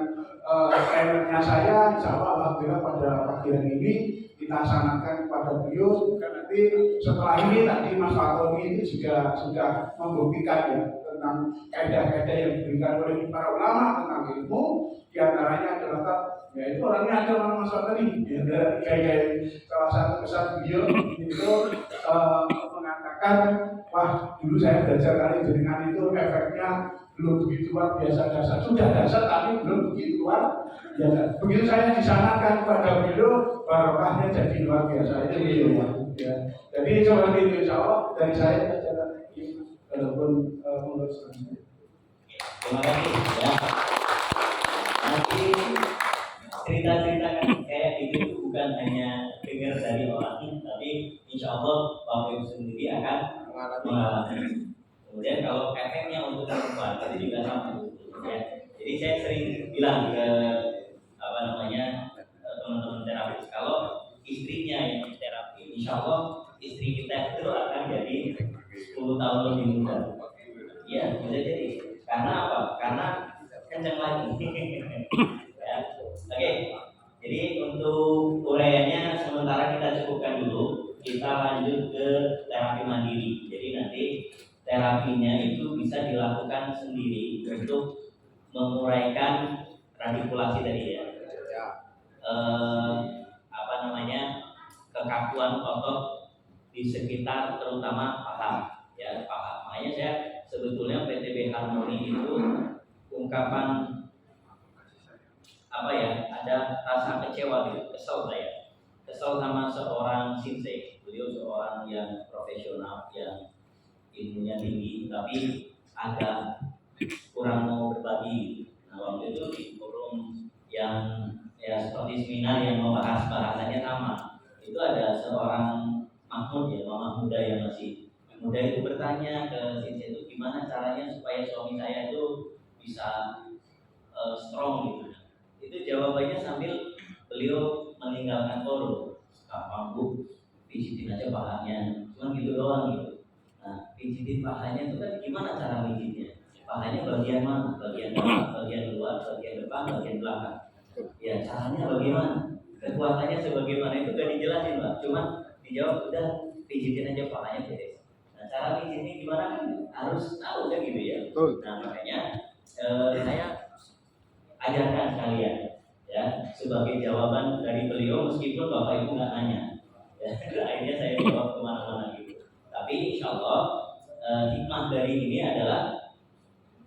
[SPEAKER 3] trainernya saya, insya Allah alhamdulillah pada pagi hari ini kita sanatkan kepada beliau. Dan nanti setelah ini tadi Mas Fatoni itu juga sudah membuktikan ya tentang kaidah-kaidah yang diberikan oleh para ulama tentang ilmu, diantaranya adalah ya itu orangnya ada Mas Fatoni ya, dari kaidah salah satu pesan beliau itu mengatakan, wah dulu saya belajar kali jenengan itu efeknya belum begitu luar biasa dasar, sudah dasar tapi belum begitu luar biasa. Begitu saya disanarkan kepada beliau, barokahnya jadi luar biasa. Itu beliau ya. Jadi seperti itu, insya Allah dari saya adalah walaupun menurut saya.
[SPEAKER 1] Terima kasih ya. Nanti cerita-cerita kan kayak itu bukan hanya dengar dari orang, tapi insya Allah Bapak Ibu sendiri akan mengalami. Kemudian kalau efeknya untuk perempuan itu juga sama ya. Jadi saya sering bilang ke teman-teman terapis, kalau istrinya yang terapi, insya Allah istri kita itu akan jadi 10 tahun lebih muda. Iya, bisa jadi. Karena apa? Karena kencang lagi. Ya. Oke. Jadi untuk uraiannya sementara kita cukupkan dulu. Kita lanjut ke terapi mandiri. Jadi nanti terapinya itu bisa dilakukan sendiri untuk menguraikan radikulasi tadi ya. Kekakuan otot di sekitar terutama paha ya, paha. Makanya saya sebetulnya PTB Harmoni itu ungkapan ada rasa kecewa gitu, kesel sama seorang sensei. Beliau seorang yang profesional yang ilmunya tinggi tapi agak kurang mau berbagi. Nah waktu itu di forum yang ya seperti seminar yang membahas bahasanya sama, itu ada seorang Mahmud ya, mama muda yang masih muda itu bertanya ke sensei itu, gimana caranya supaya suami saya itu bisa strong gitu. Itu jawabannya sambil beliau meninggalkan forum. Gampang bu, pijitin aja pahanya, cuma gitu doang gitu. Nah, pijitin pahanya itu kan gimana cara pijitnya? Pahanya bagian mana? Bagian dalam, bagian luar, bagian depan, bagian belakang. Ya caranya bagaimana? Kekuatannya sebagaimana itu gak dijelasin Pak. Cuma dijawab udah pijitin aja pahanya beres. Nah cara pijitnya gimana kan harus tahu kan gitu ya. Nah makanya saya ajarkan sekalian ya sebagai jawaban dari beliau meskipun Bapak Ibu nggak nanya. Ya, akhirnya saya jawab kemana-mana gitu. Tapi insya Allah hikmah dari ini adalah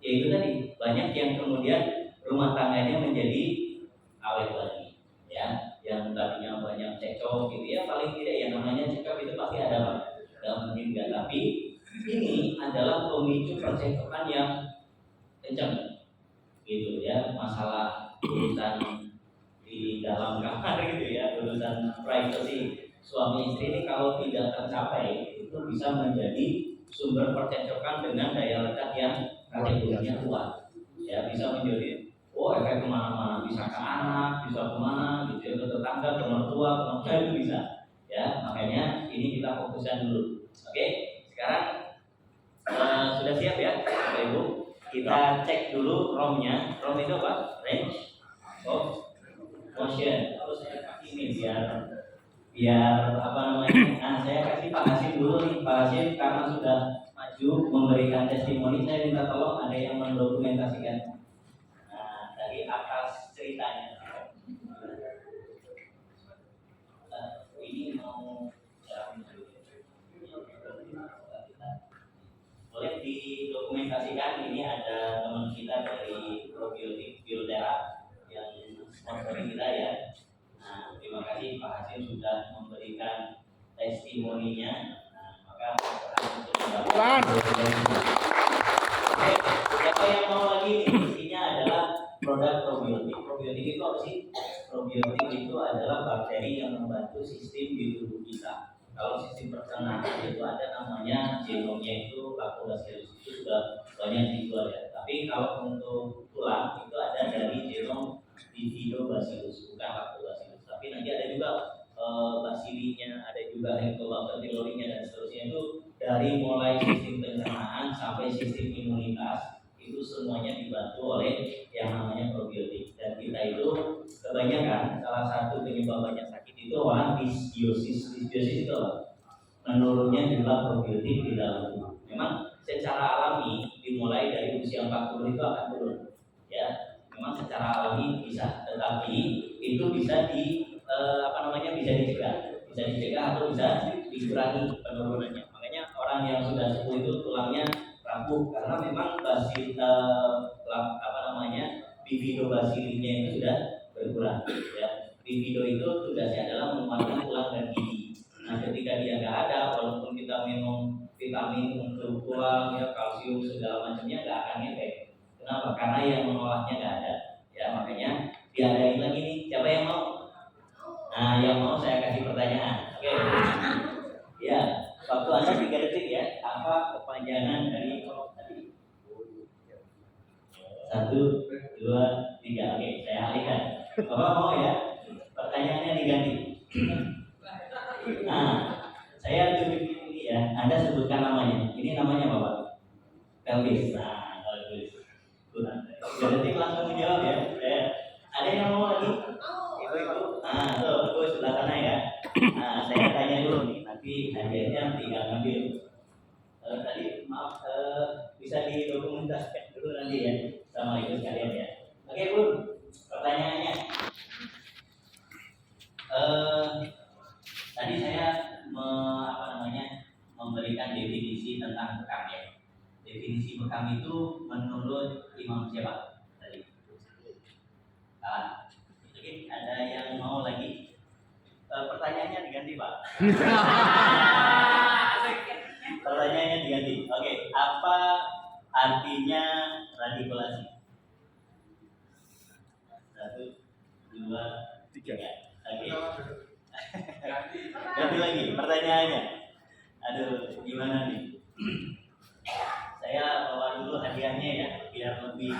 [SPEAKER 1] yaitu tadi banyak yang kemudian rumah tangganya menjadi awet lagi ya, yang tadinya banyak cekcok gitu ya, paling tidak yang namanya cekcok itu pasti ada Pak dalam juga, tapi ini adalah pemicu percekcokan yang kencang gitu ya, masalah urusan di dalam kamar gitu ya, urusan privacy suami istri ini kalau tidak tercapai itu bisa menjadi sumber percekcokan dengan daya lekat yang kategorinya kuat ya, bisa menjadi efek kemana-mana, bisa ke anak, bisa kemana gitu ya, ke tetangga, ke mertua, ke mertua itu bisa ya, makanya ini kita fokuskan dulu. Oke, sekarang sudah siap ya Bapak Ibu, kita cek dulu ROM-nya. ROM itu apa? Range of motion. Terus ini biar apa namanya? Nah saya kasih Pak Hasim dulu nih, Pak Hasim karena sudah maju memberikan testimoni, saya minta tolong ada yang mendokumentasikan dari atas ceritanya. Ini mau boleh didokumentasikan. Ini ada teman kita dari probiotik Biotera yang sponsoring kita ya. Nah, terima kasih Pak Hasim sudah memberikan testimoninya. Nah,
[SPEAKER 2] on.
[SPEAKER 1] Oke, siapa yang mau lagi nih? Isinya adalah produk probiotik. Probiotik itu apa sih? Probiotik itu adalah bakteri yang membantu sistem di tubuh kita. Kalau sistem pencernaan itu ada namanya genomnya itu lactobacillus, itu sudah banyak dijual ya. Tapi kalau untuk tulang itu ada dari genom bifidobacillus, bukan lactobacillus. Tapi nanti ada juga bacillinya, ada juga Helicobacter pylorinya dan seterusnya, itu dari mulai sistem pencernaan sampai sistem imunitas itu semuanya dibantu oleh yang namanya probiotik. Dan kita itu kebanyakan salah satu penyebab banyak sakit itu orang disbiosis. Disbiosis itu apa? Menurunnya jumlah probiotik di dalam tubuh. Memang secara alami dimulai dari usia 40 itu akan turun. Ya, memang secara alami bisa, tetapi itu bisa bisa dicegah atau bisa dikurangi penurunannya. Makanya orang yang sudah sepuh itu tulangnya rapuh karena memang bifidobacillinya itu sudah berkurang. Ya, bifido itu tugasnya adalah menguatkan tulang dan gigi. Nah, ketika dia nggak ada, walaupun kita minum vitamin untuk tulang, ya kalsium segala macamnya nggak akan ngefek. Kenapa? Karena yang mengolahnya nggak ada. Ya, makanya diadain lagi nih. Siapa yang mau? Nah, yang mau saya kasih pertanyaan. Oke. Ya, waktu Anda 3 detik ya. Apa kepanjangan dari tadi? 1, 2, 3. Oke, saya alihkan. Bapak mau ya? Pertanyaannya diganti. Nah, saya tunjukin ini ya. Anda sebutkan namanya. Ini namanya Bapak. Pelvis. Nah, pelvis. 3 detik langsung menjawab ya. Ada yang mau lagi? Itu. Nah, tuh, itu sebelah sana ya. Nah, saya tanya dulu nih, nanti hadiahnya tinggal ngambil. Tadi maaf, bisa didokumentasikan dulu nanti ya, sama itu sekalian ya. Oke Bun, pertanyaannya. Tadi saya memberikan definisi tentang bekam ya. Definisi bekam itu menurut Imam siapa? Tadi. Oke, ada yang mau lagi? Pertanyaannya diganti Pak. Pertanyaannya diganti. Oke, apa artinya radikulasi? 1, 2, 3. Oke. Ganti lagi pertanyaannya. Aduh, gimana nih? Saya bawa dulu hadiahnya ya, biar lebih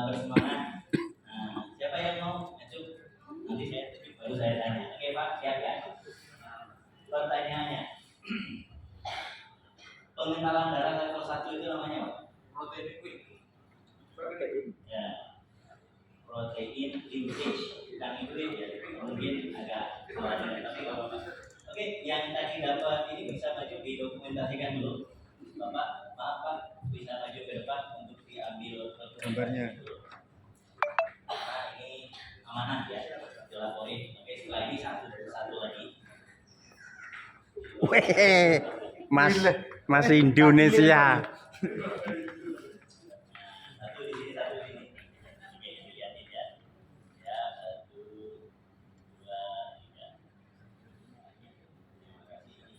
[SPEAKER 1] bersemangat. Nah, siapa yang mau? Nanti saya baru saya tanya. Oke Pak, siap ya? Pertanyaannya, pengentalan darah level 1 itu namanya apa? Protein. Ya, protein linkage, bukan linkage ya. Mungkin agak salah tapi nggak apa-apa. Oke, yang tadi dapat ini bisa maju didokumentasikan dulu. Bapak, maaf Pak, bisa maju ke depan untuk diambil gambarnya. Nah, ini amanah ya, dilaporin. Oke, setelah ini satu lagi.
[SPEAKER 2] Weh, Mas Indonesia.